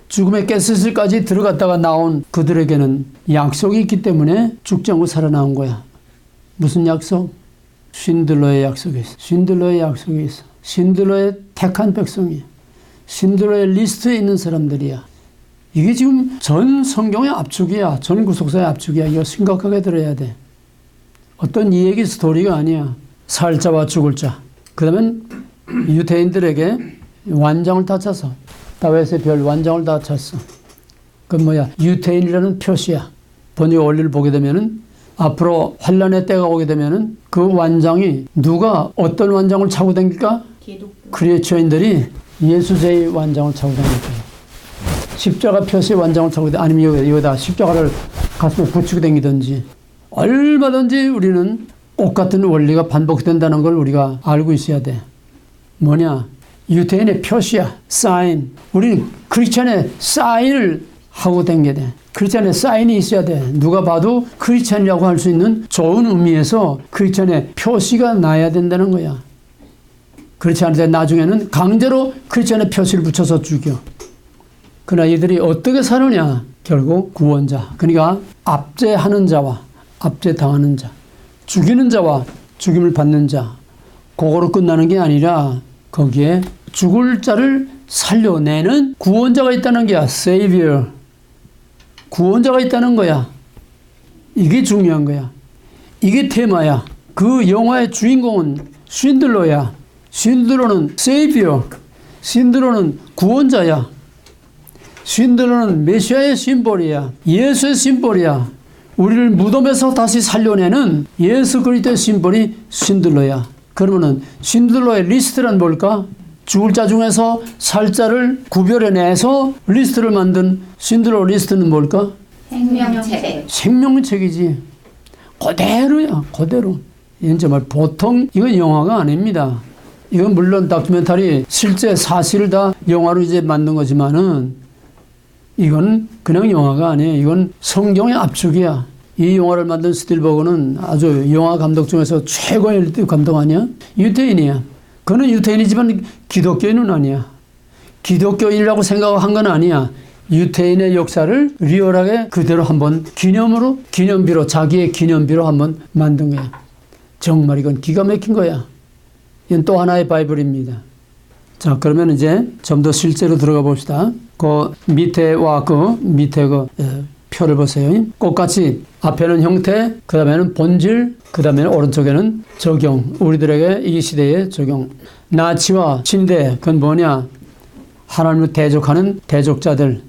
죽음의 가스실까지 들어갔다가 나온 그들에게는 약속이 있기 때문에 죽지 않고 살아나온 거야. 무슨 약속? 신들러의 약속이 있어. 신들러의 약속이 있어. 신들러의 택한 백성이야. 신들러의 리스트에 있는 사람들이야. 이게 지금 전 성경의 압축이야. 전 구속사의 압축이야. 이거 심각하게 들어야 돼. 어떤 이 얘기 스토리가 아니야. 살 자와 죽을 자. 그러면 유대인들에게 완장을 다 찼어. 다윗의 별 완장을 다 찼어. 그건 뭐야? 유대인이라는 표시야. 번역 원리를 보게 되면은 앞으로 환란의 때가 오게 되면은 그 완장이 누가 어떤 완장을 차고 다닐까? 그리스도인들이 예수제의 완장을 차고 다닐 거야. 십자가 표시의 완장을 차고 다니고, 아니면 여기다 십자가를 가슴에 붙이고 다니든지. 얼마든지 우리는 똑같은 원리가 반복된다는 걸 우리가 알고 있어야 돼. 뭐냐? 유대인의 표시야. 사인. 우리는 크리스천의 사인을 하고 다녀야 돼. 크리스찬의 사인이 있어야 돼. 누가 봐도 크리스찬이라고 할 수 있는 좋은 의미에서 크리스찬의 표시가 나야 된다는 거야. 그렇지 않을 때 나중에는 강제로 크리스찬의 표시를 붙여서 죽여. 그러나 이들이 어떻게 사느냐? 결국 구원자. 그러니까 압제하는 자와 압제당하는 자, 죽이는 자와 죽임을 받는 자, 그거로 끝나는 게 아니라 거기에 죽을 자를 살려내는 구원자가 있다는 게야. Savior. 구원자가 있다는 거야. 이게 중요한 거야. 이게 테마야. 그 영화의 주인공은 쉰들러야. 쉰들러는 Savior. 쉰들러는 구원자야. 쉰들러는 메시아의 심볼이야. 예수의 심볼이야. 우리를 무덤에서 다시 살려내는 예수 그리스도의 심볼이 쉰들러야. 그러면은 쉰들러의 리스트란 뭘까? 죽을 자 중에서 살 자를 구별해내서 리스트를 만든 쉰들러 리스트는 뭘까? 생명책. 생명책이지. 그대로야, 그대로. 이건 정말 보통, 이건 영화가 아닙니다. 이건 물론 다큐멘터리 실제 사실을 다 영화로 이제 만든 거지만은 이건 그냥 영화가 아니에요. 이건 성경의 압축이야. 이 영화를 만든 스틸버그는 아주 영화 감독 중에서 최고의 감독 아니야? 유태인이야. 그는 유태인이지만 기독교인은 아니야. 기독교인이라고 생각한 건 아니야. 유태인의 역사를 리얼하게 그대로 한번 기념비로, 자기의 기념비로 한번 만든 거야. 정말 이건 기가 막힌 거야. 이건 또 하나의 바이블입니다. 자, 그러면 이제 좀 더 실제로 들어가 봅시다. 그 밑에와 그 밑에 그 표를 보세요. 꽃같이 앞에는 형태, 그 다음에는 본질, 그 다음에는 오른쪽에는 적용. 우리들에게 이 시대의 적용. 나치와 친대, 그건 뭐냐? 하나님을 대적하는 대적자들.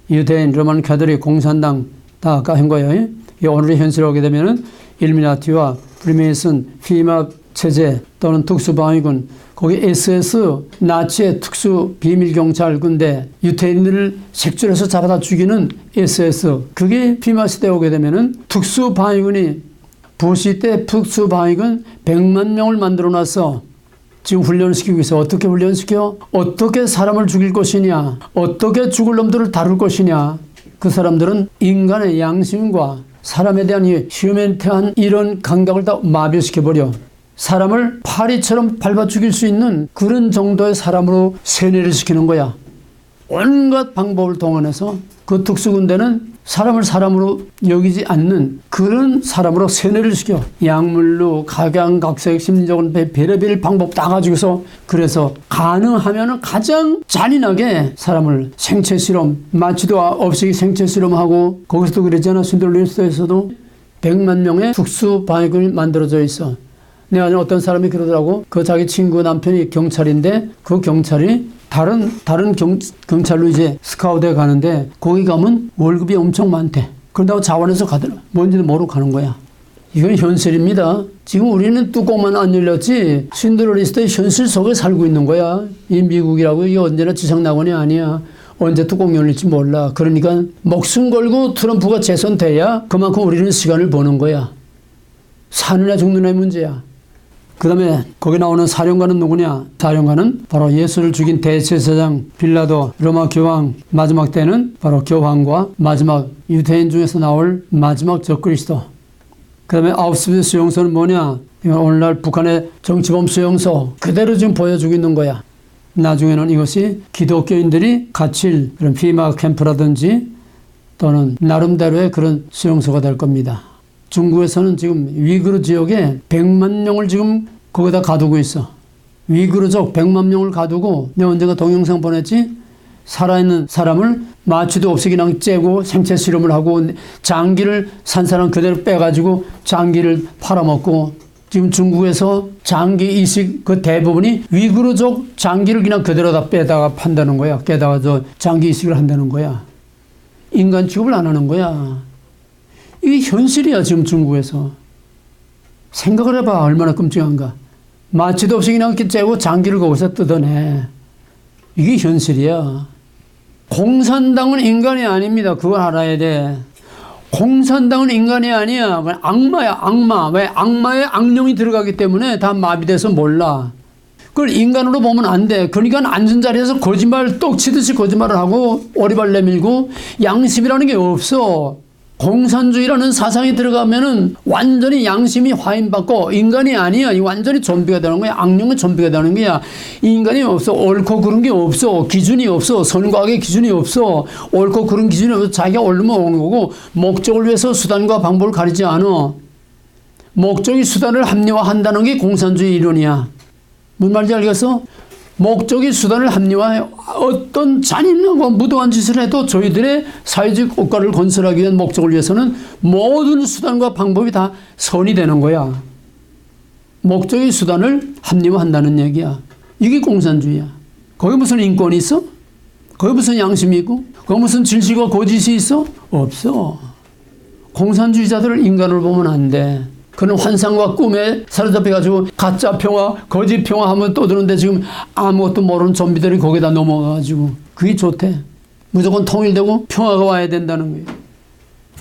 유대인, 로만 카톨릭, 공산당 다 아까 한 거예요. 이 오늘의 현실을 오게 되면은 일미나티와 프리메이슨, 피마 체제 또는 특수방위군, 거기 SS, 나치의 특수 비밀경찰 군대, 유태인들을 색출해서 잡아다 죽이는 SS, 그게 피마 시대에 오게 되면은 특수방위군이 부시 때 특수방위군 100만 명을 만들어 놨어. 지금 훈련시키고 있어. 어떻게 훈련시켜? 어떻게 사람을 죽일 것이냐? 어떻게 죽을 놈들을 다룰 것이냐? 그 사람들은 인간의 양심과 사람에 대한 이 휴먼티한 이런 감각을 다 마비시켜버려. 사람을 파리처럼 밟아 죽일 수 있는 그런 정도의 사람으로 세뇌를 시키는 거야. 온갖 방법을 동원해서 그 특수군대는 사람을 사람으로 여기지 않는 그런 사람으로 세뇌를 시켜. 약물로 각양각색 심리적인 별의별 방법 다 가지고서 그래서 가능하면 가장 잔인하게 사람을 생체 실험, 마취도 없이 생체 실험하고 거기서도 그랬잖아. 신들리스트에서도 100만 명의 특수 방위군이 만들어져 있어. 내가 어떤 사람이 그러더라고. 그 자기 친구 남편이 경찰인데 그 경찰이 다른 경찰로 이제 스카우트에 가는데 거기 가면 월급이 엄청 많대. 그런다고 자원해서 가더라. 뭔지도 모르고 가는 거야. 이건 현실입니다. 지금 우리는 뚜껑만 안 열렸지 신드러리스트의 현실 속에 살고 있는 거야. 이 미국이라고 이게 언제나 지상낙원이 아니야. 언제 뚜껑 열릴지 몰라. 그러니까 목숨 걸고 트럼프가 재선돼야 그만큼 우리는 시간을 버는 거야. 사느냐 죽느냐의 문제야. 그 다음에 거기 나오는 사령관은 누구냐? 사령관은 바로 예수를 죽인 대제사장 빌라도, 로마 교황, 마지막 때는 바로 교황과 마지막 유대인 중에서 나올 마지막 적그리스도. 그 다음에 아우슈비츠 수용소는 뭐냐? 이건 오늘날 북한의 정치범 수용소 그대로 지금 보여주고 있는 거야. 나중에는 이것이 기독교인들이 갇힐 그런 피마 캠프라든지 또는 나름대로의 그런 수용소가 될 겁니다. 중국에서는 지금 위구르 지역에 100만 명을 지금 거기다 가두고 있어. 위구르족 100만 명을 가두고 내가 언젠가 동영상 보냈지? 살아있는 사람을 마취도 없이 그냥 째고 생체 실험을 하고 장기를 산 사람 그대로 빼가지고 장기를 팔아먹고 지금 중국에서 장기 이식 그 대부분이 위구르족 장기를 그냥 그대로 다 빼다가 판다는 거야. 깨다가 저 장기 이식을 한다는 거야. 인간 취급을 안 하는 거야. 이게 현실이야 지금 중국에서. 생각을 해봐 얼마나 끔찍한가. 마취도 없이 그냥 이렇게 째고 장기를 거기서 뜯어내. 이게 현실이야. 공산당은 인간이 아닙니다. 그걸 알아야 돼. 공산당은 인간이 아니야. 악마야 악마. 왜? 악마의 악령이 들어가기 때문에 다 마비돼서 몰라. 그걸 인간으로 보면 안 돼. 그러니까 앉은 자리에서 거짓말 떡치듯이 거짓말을 하고 오리발 내밀고 양심이라는 게 없어. 공산주의라는 사상이 들어가면은 완전히 양심이 화인받고 인간이 아니야. 완전히 좀비가 되는 거야. 악령은 좀비가 되는 거야. 인간이 없어. 옳고 그른 게 없어. 기준이 없어. 선과학의 기준이 없어. 옳고 그른 기준이 없어. 자기가 옳으면 오는 거고 목적을 위해서 수단과 방법을 가리지 않아. 목적이 수단을 합리화한다는 게 공산주의 이론이야. 무슨 말인지 알겠어? 목적이 수단을 합리화해 어떤 잔인하고 무도한 짓을 해도 저희들의 사회적 국가를 건설하기 위한 목적을 위해서는 모든 수단과 방법이 다 선이 되는 거야. 목적이 수단을 합리화한다는 얘기야. 이게 공산주의야. 거기 무슨 인권이 있어? 거기 무슨 양심이 있고? 거기 무슨 진실과 거짓이 있어? 없어. 공산주의자들을 인간으로 보면 안 돼. 그는 환상과 꿈에 사로잡혀가지고 가짜 평화, 거짓 평화 하면 떠드는데 지금 아무것도 모르는 좀비들이 거기다 넘어가가지고 그게 좋대. 무조건 통일되고 평화가 와야 된다는 거예요.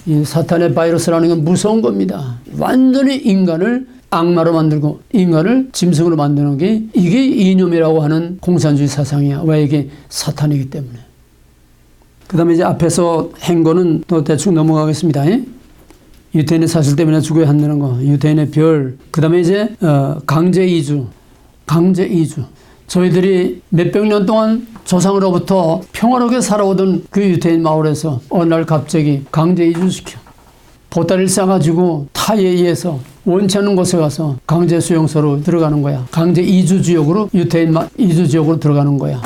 이 사탄의 바이러스라는 건 무서운 겁니다. 완전히 인간을 악마로 만들고 인간을 짐승으로 만드는 게 이게 이념이라고 하는 공산주의 사상이야. 왜 이게 사탄이기 때문에. 그 다음에 이제 앞에서 행거는 또 대충 넘어가겠습니다. 유태인의 사실 때문에 죽어야 한다는 거, 유태인의 별, 그 다음에 이제 강제 이주. 저희들이 몇백 년 동안 조상으로부터 평화롭게 살아오던 그 유태인 마을에서 어느 날 갑자기 강제 이주시켜. 보따리를 싸가지고 타에 의해서 원치 않는 곳에 가서 강제 수용소로 들어가는 거야. 강제 이주 지역으로 유태인 이주 지역으로 들어가는 거야.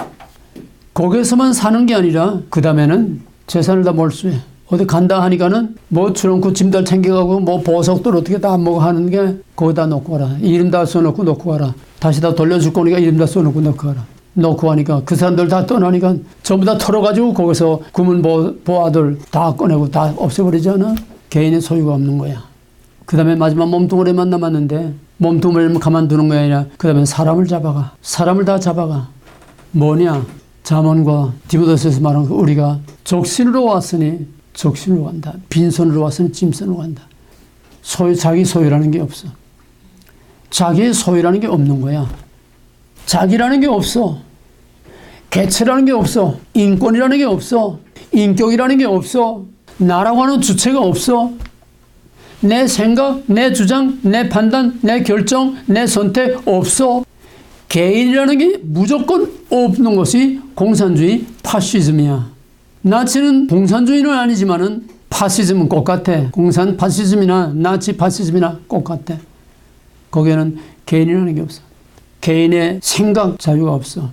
거기에서만 사는 게 아니라 그 다음에는 재산을 다 몰수해. 어디 간다 하니까는 뭐 트렁크 짐들 챙겨가고 뭐 보석들 어떻게 다 뭐 하는 게 거기다 놓고 가라. 이름 다 써놓고 놓고 가라. 다시 다 돌려줄 거니까 이름 다 써놓고 놓고 가라. 놓고 하니까 그 사람들 다 떠나니까 전부 다 털어가지고 거기서 구문 보아들 다 꺼내고 다 없애버리잖아. 개인의 소유가 없는 거야. 그 다음에 마지막 몸뚱아리만 남았는데 몸뚱아리만 가만두는 거야 아니라 그 다음에 사람을 잡아가. 사람을 다 잡아가. 뭐냐. 잠언과 디모데서에서 말한 거 우리가 적신으로 왔으니 적신으로 간다. 빈손으로 왔으니 찜손으로 간다. 자기 소유라는 게 없어. 자기의 소유라는 게 없는 거야. 자기라는 게 없어. 개체라는 게 없어. 인권이라는 게 없어. 인격이라는 게 없어. 나라고 하는 주체가 없어. 내 생각, 내 주장, 내 판단, 내 결정, 내 선택 없어. 개인이라는 게 무조건 없는 것이 공산주의 파시즘이야. 나치는 공산주의는 아니지만은 파시즘은 똑같아. 공산 파시즘이나 나치 파시즘이나 똑같아. 거기에는 개인이라는 게 없어. 개인의 생각 자유가 없어.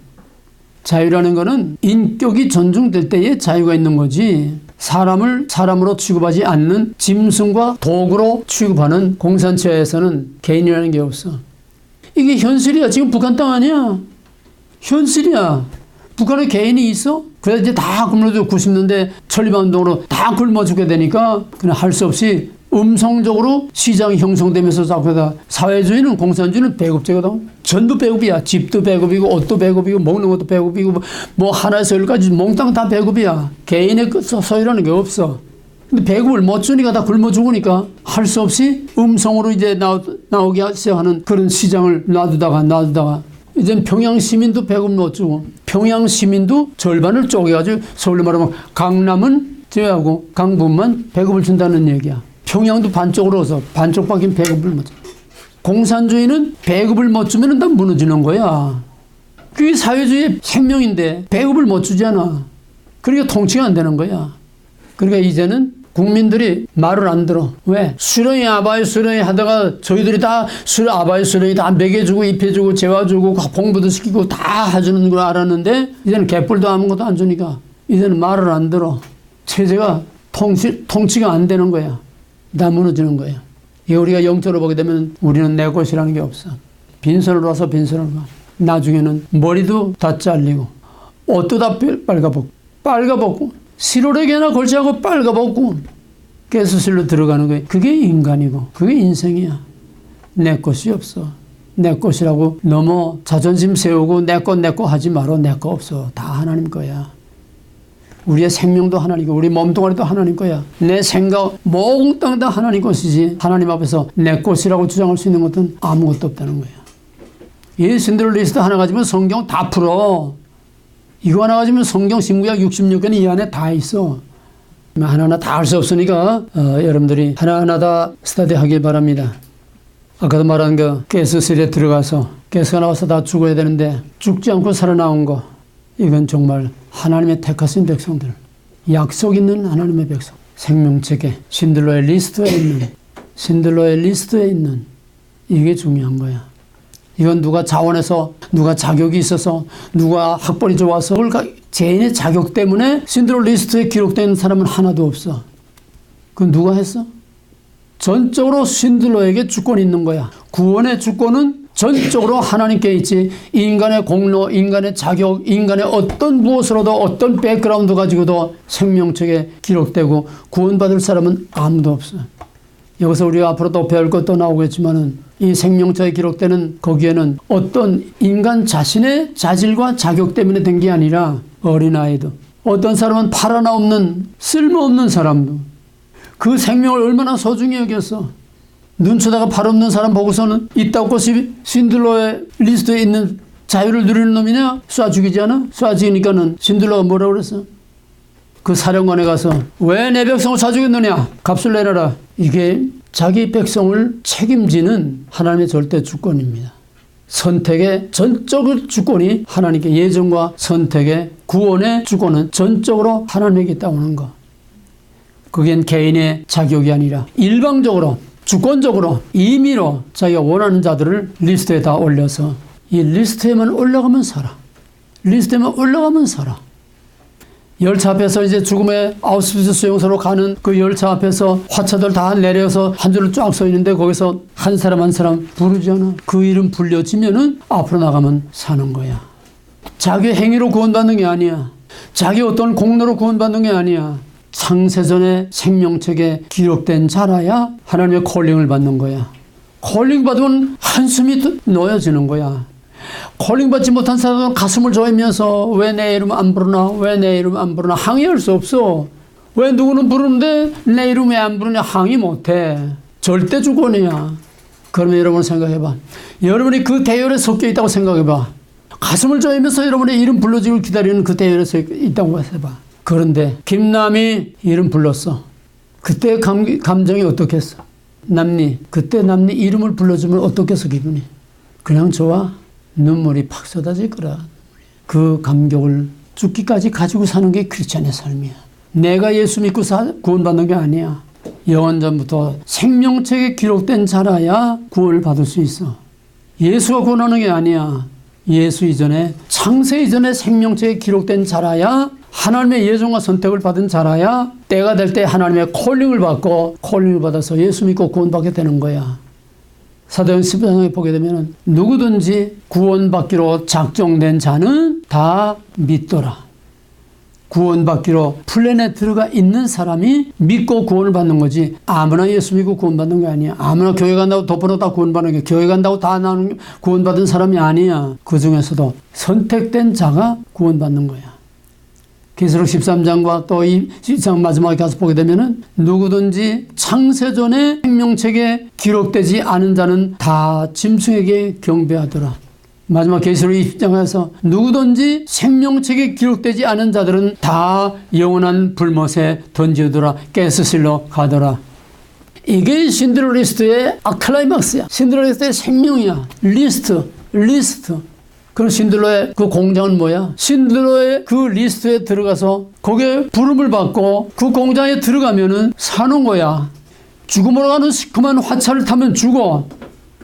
자유라는 거는 인격이 존중될 때에 자유가 있는 거지. 사람을 사람으로 취급하지 않는 짐승과 도구로 취급하는 공산체에서는 개인이라는 게 없어. 이게 현실이야. 지금 북한 땅 아니야. 현실이야. 북한에 개인이 있어? 그래서 이제 다 굶어도 90년대 천리반동으로 다 굶어 죽게 되니까 그냥 할 수 없이 음성적으로 시장이 형성되면서 자꾸다 사회주의는 공산주의는 배급제거든. 전부 배급이야. 집도 배급이고 옷도 배급이고 먹는 것도 배급이고 뭐 하나에서 열까지 몽땅 다 배급이야. 개인의 소유라는 게 없어. 근데 배급을 못 주니까 다 굶어 죽으니까 할 수 없이 음성으로 이제 나오게 시작하는 그런 시장을 놔두다가 이젠 평양 시민도 배급 못 주고 평양 시민도 절반을 쪼개가지고 서울로 말하면 강남은 제외하고 강북만 배급을 준다는 얘기야. 평양도 반쪽으로 어서 반쪽밖에 배급을 못 줘. 공산주의는 배급을 못 주면 다 무너지는 거야. 그게 사회주의의 생명인데 배급을 못 주잖아. 그러니까 통치가 안 되는 거야. 그러니까 이제는 국민들이 말을 안 들어. 왜? 수령이 아바이 수령이 하다가 저희들이 다 아바이 수령이 다 먹여주고 입혀주고 재워주고 공부도 시키고 다 해주는 걸 알았는데 이제는 개뿔도 아무것도 안 주니까 이제는 말을 안 들어. 체제가 통치가 안 되는 거야. 다 무너지는 거야. 이게 우리가 영적으로 보게 되면 우리는 내 것이라는 게 없어. 빈손으로 와서 빈손으로 가. 나중에는 머리도 다 잘리고 옷도 다 빨가벗고 실오래개나 걸치하고 빨가벗고 가스실로 들어가는 거예요. 그게 인간이고 그게 인생이야. 내 것이 없어. 내 것이라고 너무 자존심 세우고 내 거 하지 말어. 내 거 없어. 다 하나님 거야. 우리의 생명도 하나님이고 우리 몸뚱아리도 하나님 거야. 내 생각 몽땅 다 하나님 것이지 하나님 앞에서 내 것이라고 주장할 수 있는 것은 아무것도 없다는 거야. 이 신들러 리스트 하나 가지면 성경 다 풀어. 이거 하나 가지면 성경 신구약 66권 이 안에 다 있어. 하나하나 다 할 수 없으니까 여러분들이 하나하나 다 스터디 하길 바랍니다. 아까도 말한 그 가스실에 들어가서 가스가 나와서 다 죽어야 되는데 죽지 않고 살아나온 거, 이건 정말 하나님의 택하신 백성들, 약속 있는 하나님의 백성, 생명책에 신들러의 리스트에 있는 이게 중요한 거야. 이건 누가 자원해서, 누가 자격이 있어서, 누가 학벌이 좋아서, 개인의 자격 때문에 신들러 리스트에 기록된 사람은 하나도 없어. 그건 누가 했어? 전적으로 신들러에게 주권이 있는 거야. 구원의 주권은 전적으로 하나님께 있지, 인간의 공로, 인간의 자격, 인간의 어떤 무엇으로도, 어떤 백그라운드 가지고도 생명책에 기록되고 구원받을 사람은 아무도 없어. 여기서 우리가 앞으로 또 배울 것도 나오겠지만은 이 생명책에 기록되는 거기에는 어떤 인간 자신의 자질과 자격 때문에 된 게 아니라 어린아이도, 어떤 사람은 팔 하나 없는 쓸모없는 사람도 그 생명을 얼마나 소중히 여겼어. 눈 쳐다가 팔 없는 사람 보고서는 이따 것이 신들러의 리스트에 있는 자유를 누리는 놈이냐? 쏴 죽이지 않아? 쏴 죽이니까는 신들러가 뭐라고 그랬어? 그 사령관에 가서 왜 내 백성을 쏴 죽였느냐? 값을 내놔라. 이게 자기 백성을 책임지는 하나님의 절대 주권입니다. 선택의 전적 주권이 하나님께, 예정과 선택의 구원의 주권은 전적으로 하나님에게 있다고 하는 거. 그게 개인의 자격이 아니라 일방적으로, 주권적으로, 임의로 자기가 원하는 자들을 리스트에 다 올려서 이 리스트에만 올라가면 살아. 리스트에만 올라가면 살아. 열차 앞에서 이제 죽음의 아우슈비츠 수용소로 가는 그 열차 앞에서 화차들 다 내려서 한 줄로 쫙 서 있는데 거기서 한 사람 한 사람 부르잖아. 그 이름 불려지면은 앞으로 나가면 사는 거야. 자기 행위로 구원받는 게 아니야. 자기 어떤 공로로 구원받는 게 아니야. 창세전에 생명책에 기록된 자라야 하나님의 콜링을 받는 거야. 콜링 받으면 한숨이 놓여지는 거야. 콜링 받지 못한 사람은 가슴을 조이면서 왜 내 이름 안 부르나, 왜 내 이름 안 부르나 항의할 수 없어. 왜 누구는 부르는데 내 이름 왜 안 부르냐 항의 못해. 절대 주권이야. 그러면 여러분 생각해봐. 여러분이 그 대열에 섞여 있다고 생각해봐. 가슴을 조이면서 여러분의 이름 불러주길 기다리는 그 대열에 섞여 있다고 해봐. 그런데 김남이 이름 불렀어. 그때 감정이 어떻겠어? 남니, 그때 남니 이름을 불러주면 어떻겠어 기분이? 그냥 좋아? 눈물이 팍 쏟아질 거라. 그 감격을 죽기까지 가지고 사는 게 크리스찬의 삶이야. 내가 예수 믿고 구원받는 게 아니야. 영원전부터 생명책에 기록된 자라야 구원을 받을 수 있어. 예수가 구원하는 게 아니야. 예수 이전에, 창세 이전에 생명책에 기록된 자라야, 하나님의 예정과 선택을 받은 자라야 때가 될 때 하나님의 콜링을 받고 콜링을 받아서 예수 믿고 구원받게 되는 거야. 사도행 14장에 보게 되면 누구든지 구원받기로 작정된 자는 다 믿더라. 구원받기로 플랜에 들어가 있는 사람이 믿고 구원을 받는 거지, 아무나 예수 믿고 구원받는 게 아니야. 아무나 교회 간다고 덮어놓고 다 구원받는 게, 교회 간다고 다 나는 구원받은 사람이 아니야. 그 중에서도 선택된 자가 구원받는 거야. 계시록 13장과 또 이 12장 마지막에 가서 보게 되면은 누구든지 창세전에 생명책에 기록되지 않은 자는 다 짐승에게 경배하더라. 마지막 계시록 20장에서 누구든지 생명책에 기록되지 않은 자들은 다 영원한 불못에 던지더라. 가스실로 가더라. 이게 신들러 리스트의 클라이막스야. 신들러 리스트의 생명이야. 리스트. 그럼 신들러의 그 공장은 뭐야? 신들러의 그 리스트에 들어가서 거기에 부름을 받고 그 공장에 들어가면은 사는 거야. 죽음으로 가는 시큼한 화차를 타면 죽어.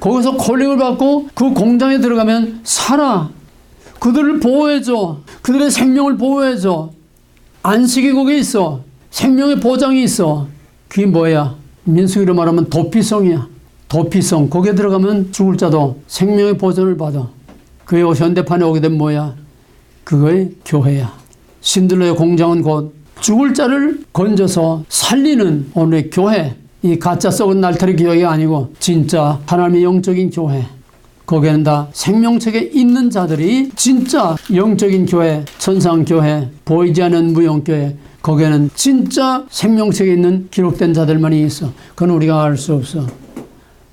거기서 콜링을 받고 그 공장에 들어가면 살아. 그들을 보호해줘. 그들의 생명을 보호해줘. 안식이 거기에 있어. 생명의 보장이 있어. 그게 뭐야? 민수기로 말하면 도피성이야. 도피성. 거기에 들어가면 죽을 자도 생명의 보존을 받아. 그의 현대판에 오게 되면 뭐야? 그거의 교회야. 신들러의 공장은 곧 죽을 자를 건져서 살리는 오늘의 교회. 이 가짜 썩은 날타리 교회가 아니고 진짜 하나님의 영적인 교회. 거기에는 다 생명책에 있는 자들이 진짜 영적인 교회, 천상교회, 보이지 않는 무용교회. 거기에는 진짜 생명책에 있는 기록된 자들만이 있어. 그건 우리가 알 수 없어.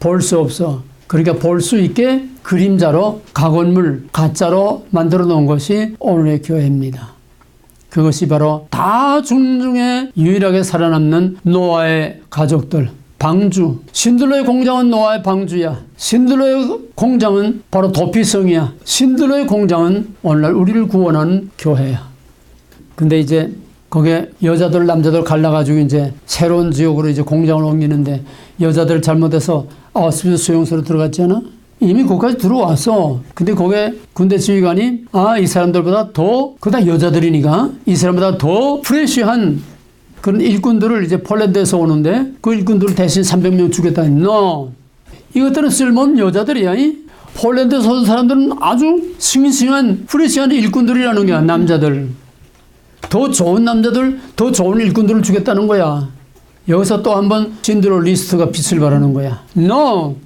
볼 수 없어. 그러니까 볼 수 있게 그림자로 가건물 가짜로 만들어 놓은 것이 오늘의 교회입니다. 그것이 바로 다 죽는 중에 유일하게 살아남는 노아의 가족들, 방주. 신들로의 공장은 노아의 방주야. 신들로의 공장은 바로 도피성이야. 신들로의 공장은 오늘날 우리를 구원하는 교회야. 근데 이제 거기에 여자들 남자들 갈라가지고 이제 새로운 지역으로 이제 공장을 옮기는데 여자들 잘못해서 아우슈비츠 수용소로 들어갔잖아. 이미 거기까지 들어왔어. 근데 거기에 군대 지휘관이 이 사람들보다 더 그다 여자들이니까 이 사람보다 더 프레시한 그런 일꾼들을 이제 폴란드에서 오는데 그 일꾼들을 대신 300명 주겠다. No. 이것들은 쓸모없는 여자들이야. 폴란드에서 온 사람들은 아주 싱싱한 프레시한 일꾼들이라는 거야. 남자들. 더 좋은 남자들, 더 좋은 일꾼들을 주겠다는 거야. 여기서 또 한 번 신드로 리스트가 빛을 발하는 거야. No.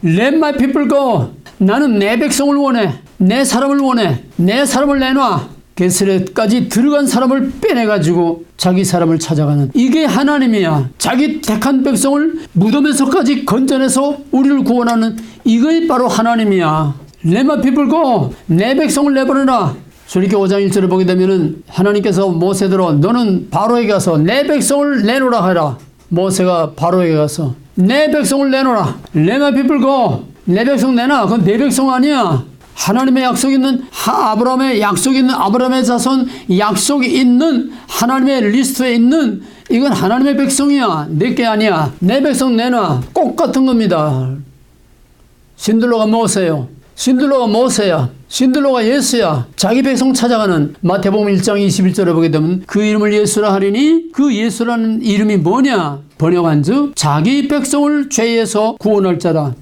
Let my people go. 나는 내 백성을 원해. 내 사람을 원해. 내 사람을 내놔. 게스렛까지 들어간 사람을 빼내가지고 자기 사람을 찾아가는 이게 하나님이야. 자기 택한 백성을 무덤에서까지 건져내서 우리를 구원하는 이게 바로 하나님이야. Let my people go. 내 백성을 내버려라. 출애굽기 5장 1절을 보게 되면은 하나님께서 모세대로 너는 바로에게 가서 내 백성을 내놓으라 하라. 모세가 바로에게 가서 내 백성을 내놓으라. Let my people go. 내 백성 내놔. 그건 내 백성 아니야. 하나님의 약속 있는 아브라함의 약속 있는 아브라함의 자손 약속이 있는 하나님의 리스트에 있는 이건 하나님의 백성이야. 내게 아니야. 내 백성 내놔. 꼭 같은 겁니다. 신들로가 모세요. 신들로가 모세야. 신들로가 예수야. 자기 백성 찾아가는 마태복음 1장 21절에 보게 되면 그 이름을 예수라 하리니 그 예수라는 이름이 뭐냐? 번역한즉 자기 백성을 죄에서 구원할 자라.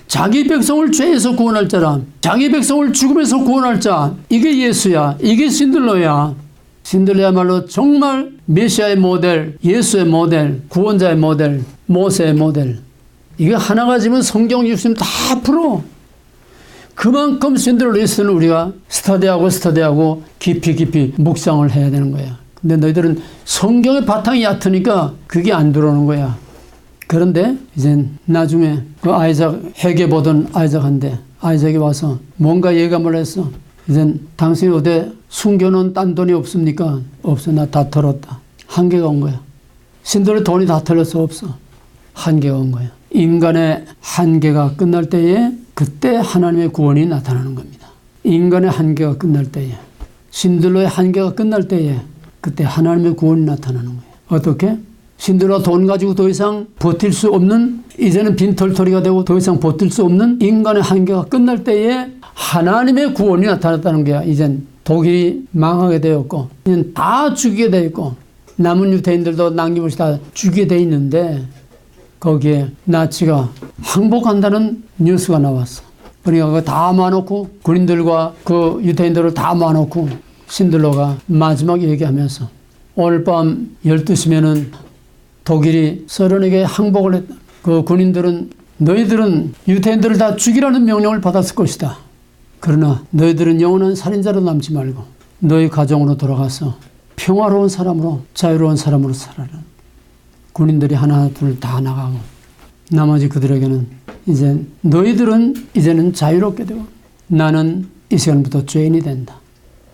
자기 백성을 죄에서 구원할 자라. 자기 백성을 죽음에서 구원할 자. 이게 예수야. 이게 신들로야. 신들로야말로 정말 메시아의 모델, 예수의 모델, 구원자의 모델, 모세의 모델. 이게 하나 가지면 성경 주시면 다 풀어. 그만큼 신들로 리스트는 우리가 스터디하고 깊이 묵상을 해야 되는 거야. 근데 너희들은 성경의 바탕이 얕으니까 그게 안 들어오는 거야. 그런데 이제 나중에 그 아이작 회개 보던 아이작한테 아이작이 와서 뭔가 예감을 했어. 이제 당신이 어디 숨겨놓은 딴 돈이 없습니까? 없어. 나 다 털었다. 한계가 온 거야. 신들의 돈이 다 털려서 없어. 한계가 온 거야. 인간의 한계가 끝날 때에 그때 하나님의 구원이 나타나는 겁니다. 인간의 한계가 끝날 때에 신들로의 한계가 끝날 때에 그때 하나님의 구원이 나타나는 거예요. 어떻게? 신들로 돈 가지고 더 이상 버틸 수 없는 이제는 빈털터리가 되고 더 이상 버틸 수 없는 인간의 한계가 끝날 때에 하나님의 구원이 나타났다는 거야. 이젠 독일이 망하게 되었고 이젠 다 죽이게 되어 있고 남은 유대인들도 남김없이 다 죽이게 되어 있는데 거기에 나치가 항복한다는 뉴스가 나왔어. 그러니까 그거 다 모아놓고 군인들과 그 유대인들을 다 모아놓고 신들로가 마지막 얘기하면서 오늘 밤 12시면은 독일이 소련에게 항복을 했다. 그 군인들은 너희들은 유대인들을 다 죽이라는 명령을 받았을 것이다. 그러나 너희들은 영원한 살인자로 남지 말고 너희 가정으로 돌아가서 평화로운 사람으로 자유로운 사람으로 살아라. 군인들이 하나 둘 다 나가고 나머지 그들에게는 이제 너희들은 이제는 자유롭게 되고 나는 이 시간부터 죄인이 된다.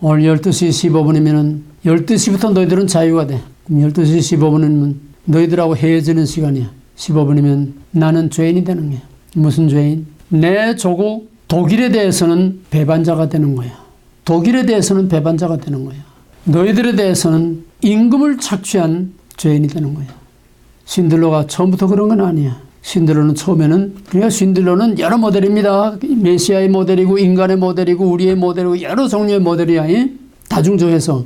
오늘 12시 15분이면 12시부터 너희들은 자유가 돼. 그럼 12시 15분이면 너희들하고 헤어지는 시간이야. 15분이면 나는 죄인이 되는 거야. 무슨 죄인? 내 조국 독일에 대해서는 배반자가 되는 거야. 독일에 대해서는 배반자가 되는 거야. 너희들에 대해서는 임금을 착취한 죄인이 되는 거야. 신들로가 처음부터 그런 건 아니야. 신들로는 처음에는 그러니까 신들로는 여러 모델입니다. 메시아의 모델이고 인간의 모델이고 우리의 모델이고 여러 종류의 모델이야. 다중적해서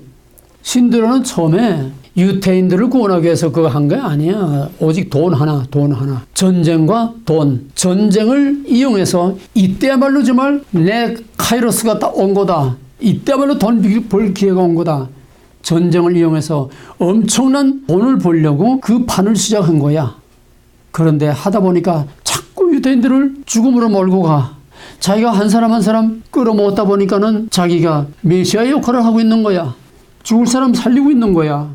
신들로는 처음에 유태인들을 구원하기 위해서 그거 한 게 아니야. 오직 돈 하나. 전쟁과 돈. 전쟁을 이용해서 이때야말로 정말 내 카이로스가 딱 온 거다. 이때야말로 돈 벌 기회가 온 거다. 전쟁을 이용해서 엄청난 돈을 벌려고 그 판을 시작한 거야. 그런데 하다 보니까 자꾸 유대인들을 죽음으로 몰고 가. 자기가 한 사람 한 사람 끌어모았다 보니까는 자기가 메시아의 역할을 하고 있는 거야. 죽을 사람 살리고 있는 거야.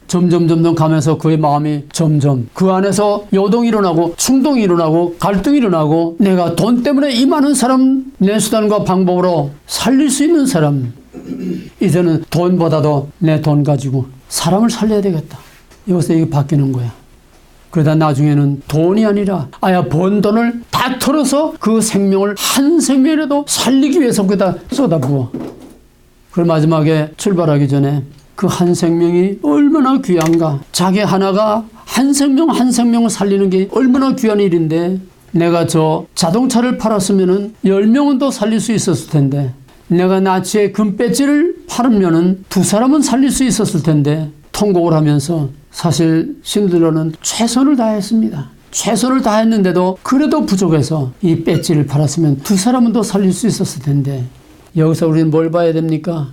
점점 가면서 그의 마음이 점점 그 안에서 요동이 일어나고 충동이 일어나고 갈등이 일어나고 내가 돈 때문에 이 많은 사람 내 수단과 방법으로 살릴 수 있는 사람, 이제는 돈보다도 내 돈 가지고 사람을 살려야 되겠다. 여기서 이게 바뀌는 거야. 그러다 나중에는 돈이 아니라 아야 번 돈을 다 털어서 그 생명을 한 생명이라도 살리기 위해서 거기다 쏟아부어. 그리고 마지막에 출발하기 전에 그 한 생명이 얼마나 귀한가. 자기 하나가 한 생명 한 생명을 살리는 게 얼마나 귀한 일인데 내가 저 자동차를 팔았으면은 10명은 더 살릴 수 있었을 텐데 내가 나치의 금배지를 팔으면은 2사람은 살릴 수 있었을 텐데 통곡을 하면서 사실 신들러는 최선을 다했습니다. 최선을 다했는데도 그래도 부족해서 이 배지를 팔았으면 2사람은 더 살릴 수 있었을 텐데 여기서 우리는 뭘 봐야 됩니까?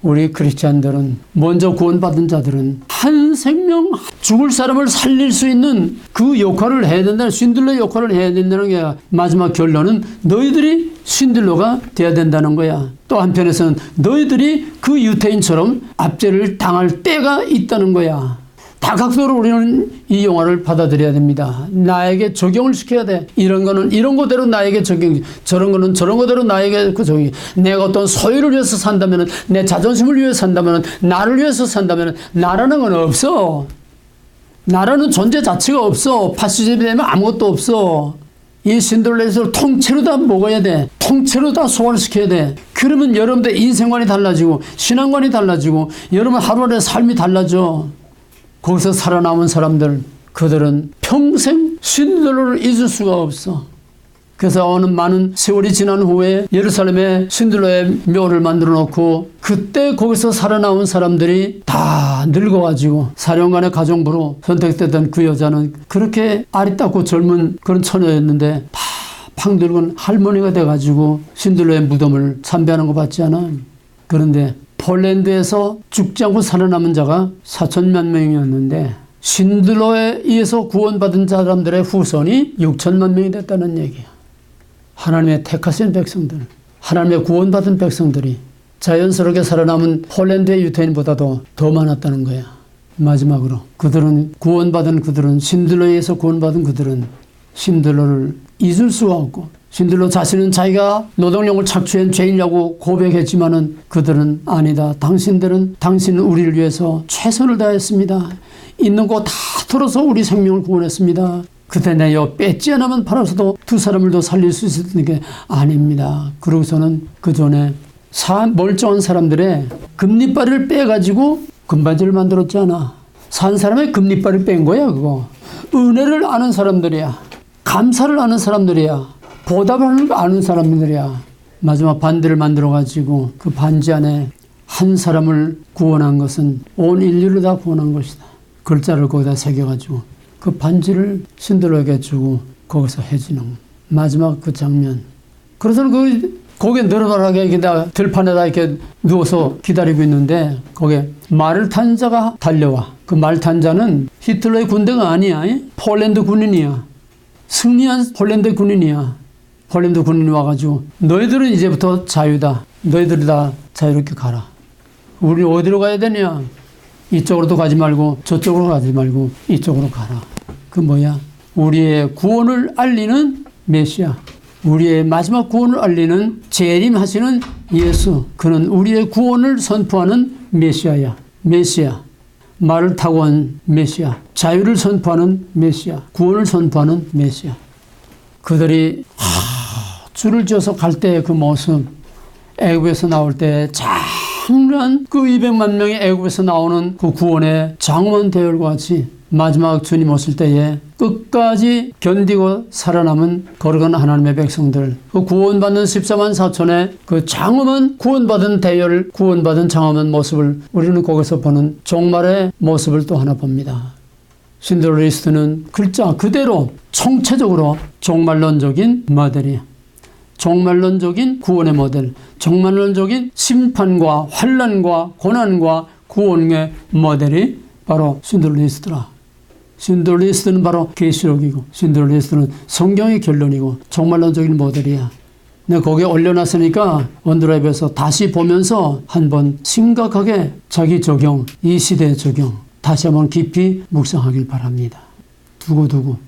우리 크리스찬들은 먼저 구원받은 자들은 한 생명 죽을 사람을 살릴 수 있는 그 역할을 해야 된다는 신들러 역할을 해야 된다는 게 마지막 결론은 너희들이 신들러가 돼야 된다는 거야. 또 한편에서는 너희들이 그 유태인처럼 압제를 당할 때가 있다는 거야. 다각도로 우리는 이 영화를 받아들여야 됩니다. 나에게 적용을 시켜야 돼. 이런 거는 이런 거대로 나에게 적용, 저런 거는 저런 거대로 나에게 그 적용. 내가 어떤 소유를 위해서 산다면, 내 자존심을 위해서 산다면, 나를 위해서 산다면 나라는 건 없어. 나라는 존재 자체가 없어. 파시즘이 되면 아무것도 없어. 이 신들레스를 통째로 다 먹어야 돼. 통째로 다 소화시켜야 돼. 그러면 여러분들 인생관이 달라지고 신앙관이 달라지고 여러분 하루하루의 삶이 달라져. 거기서 살아남은 사람들, 그들은 평생 신들러를 잊을 수가 없어. 그래서 어느 많은 세월이 지난 후에 예루살렘에 신들러의 묘를 만들어 놓고 그때 거기서 살아남은 사람들이 다 늙어가지고 사령관의 가정부로 선택됐던 그 여자는 그렇게 아리따고 젊은 그런 처녀였는데 다 팡늙은 할머니가 돼가지고 신들러의 무덤을 참배하는 거 봤지 않아? 그런데 폴란드에서 죽지 않고 살아남은 자가 4천만 명이었는데 신들러에 의해서 구원받은 사람들의 후손이 6천만 명이 됐다는 얘기야. 하나님의 택하신 백성들, 하나님의 구원받은 백성들이 자연스럽게 살아남은 폴란드의 유태인보다도 더 많았다는 거야. 마지막으로 그들은 신들러에 의해서 구원받은 그들은 신들러를 잊을 수가 없고 신들러 자신은 자기가 노동력을 착취한 죄인이라고 고백했지만은 그들은 아니다. 당신은 우리를 위해서 최선을 다했습니다. 있는 거 다 털어서 우리 생명을 구원했습니다. 그때 내가 뺏지 않으면 팔아서도 2사람을 더 살릴 수 있었던 게 아닙니다. 그러고서는 그 전에 멀쩡한 사람들의 금리빨을 빼가지고 금바지를 만들었잖아. 산 사람의 금리빨을 뺀 거야 그거. 은혜를 아는 사람들이야. 감사를 아는 사람들이야. 보답을 아는 사람들이야. 마지막 반지를 만들어가지고 그 반지 안에 한 사람을 구원한 것은 온 인류를 다 구원한 것이다. 글자를 거기다 새겨가지고 그 반지를 신들러에게 주고 거기서 해지는 마지막 그 장면. 그래서 거기에 늘어나게 들판에다 이렇게 누워서 기다리고 있는데 거기에 말을 탄 자가 달려와. 그 말 탄 자는 히틀러의 군대가 아니야. 폴란드 군인이야. 승리한 폴란드 군인이야. 폴란드 군인이 와가지고 너희들은 이제부터 자유다. 너희들이 다 자유롭게 가라. 우리 어디로 가야 되냐? 이쪽으로도 가지 말고 저쪽으로 가지 말고 이쪽으로 가라. 그 뭐야? 우리의 구원을 알리는 메시아. 우리의 마지막 구원을 알리는 재림하시는 예수. 그는 우리의 구원을 선포하는 메시아야. 메시아. 말을 타고 온 메시아. 자유를 선포하는 메시아. 구원을 선포하는 메시아. 그들이 줄을 지어서 갈 때의 그 모습, 애굽에서 나올 때 장한 그 200만 명의 애굽에서 나오는 그 구원의 장엄한 대열과 같이 마지막 주님 오실 때에 끝까지 견디고 살아남은 거룩한 하나님의 백성들, 그 구원받는 14만 4천의 그 장엄한 구원받은 대열, 구원받은 장엄한 모습을 우리는 거기서 보는 종말의 모습을 또 하나 봅니다. 신들리스트는 글자 그대로 총체적으로 종말론적인 모델이에요. 종말론적인 구원의 모델, 종말론적인 심판과 환난과 고난과 구원의 모델이 바로 신들리스트라. 신들리스트는 바로 계시록이고 신들리스트는 성경의 결론이고 종말론적인 모델이야. 내가 거기에 올려놨으니까 원드라이브에서 다시 보면서 한번 심각하게 자기 적용, 이 시대의 적용 다시 한번 깊이 묵상하길 바랍니다. 두고두고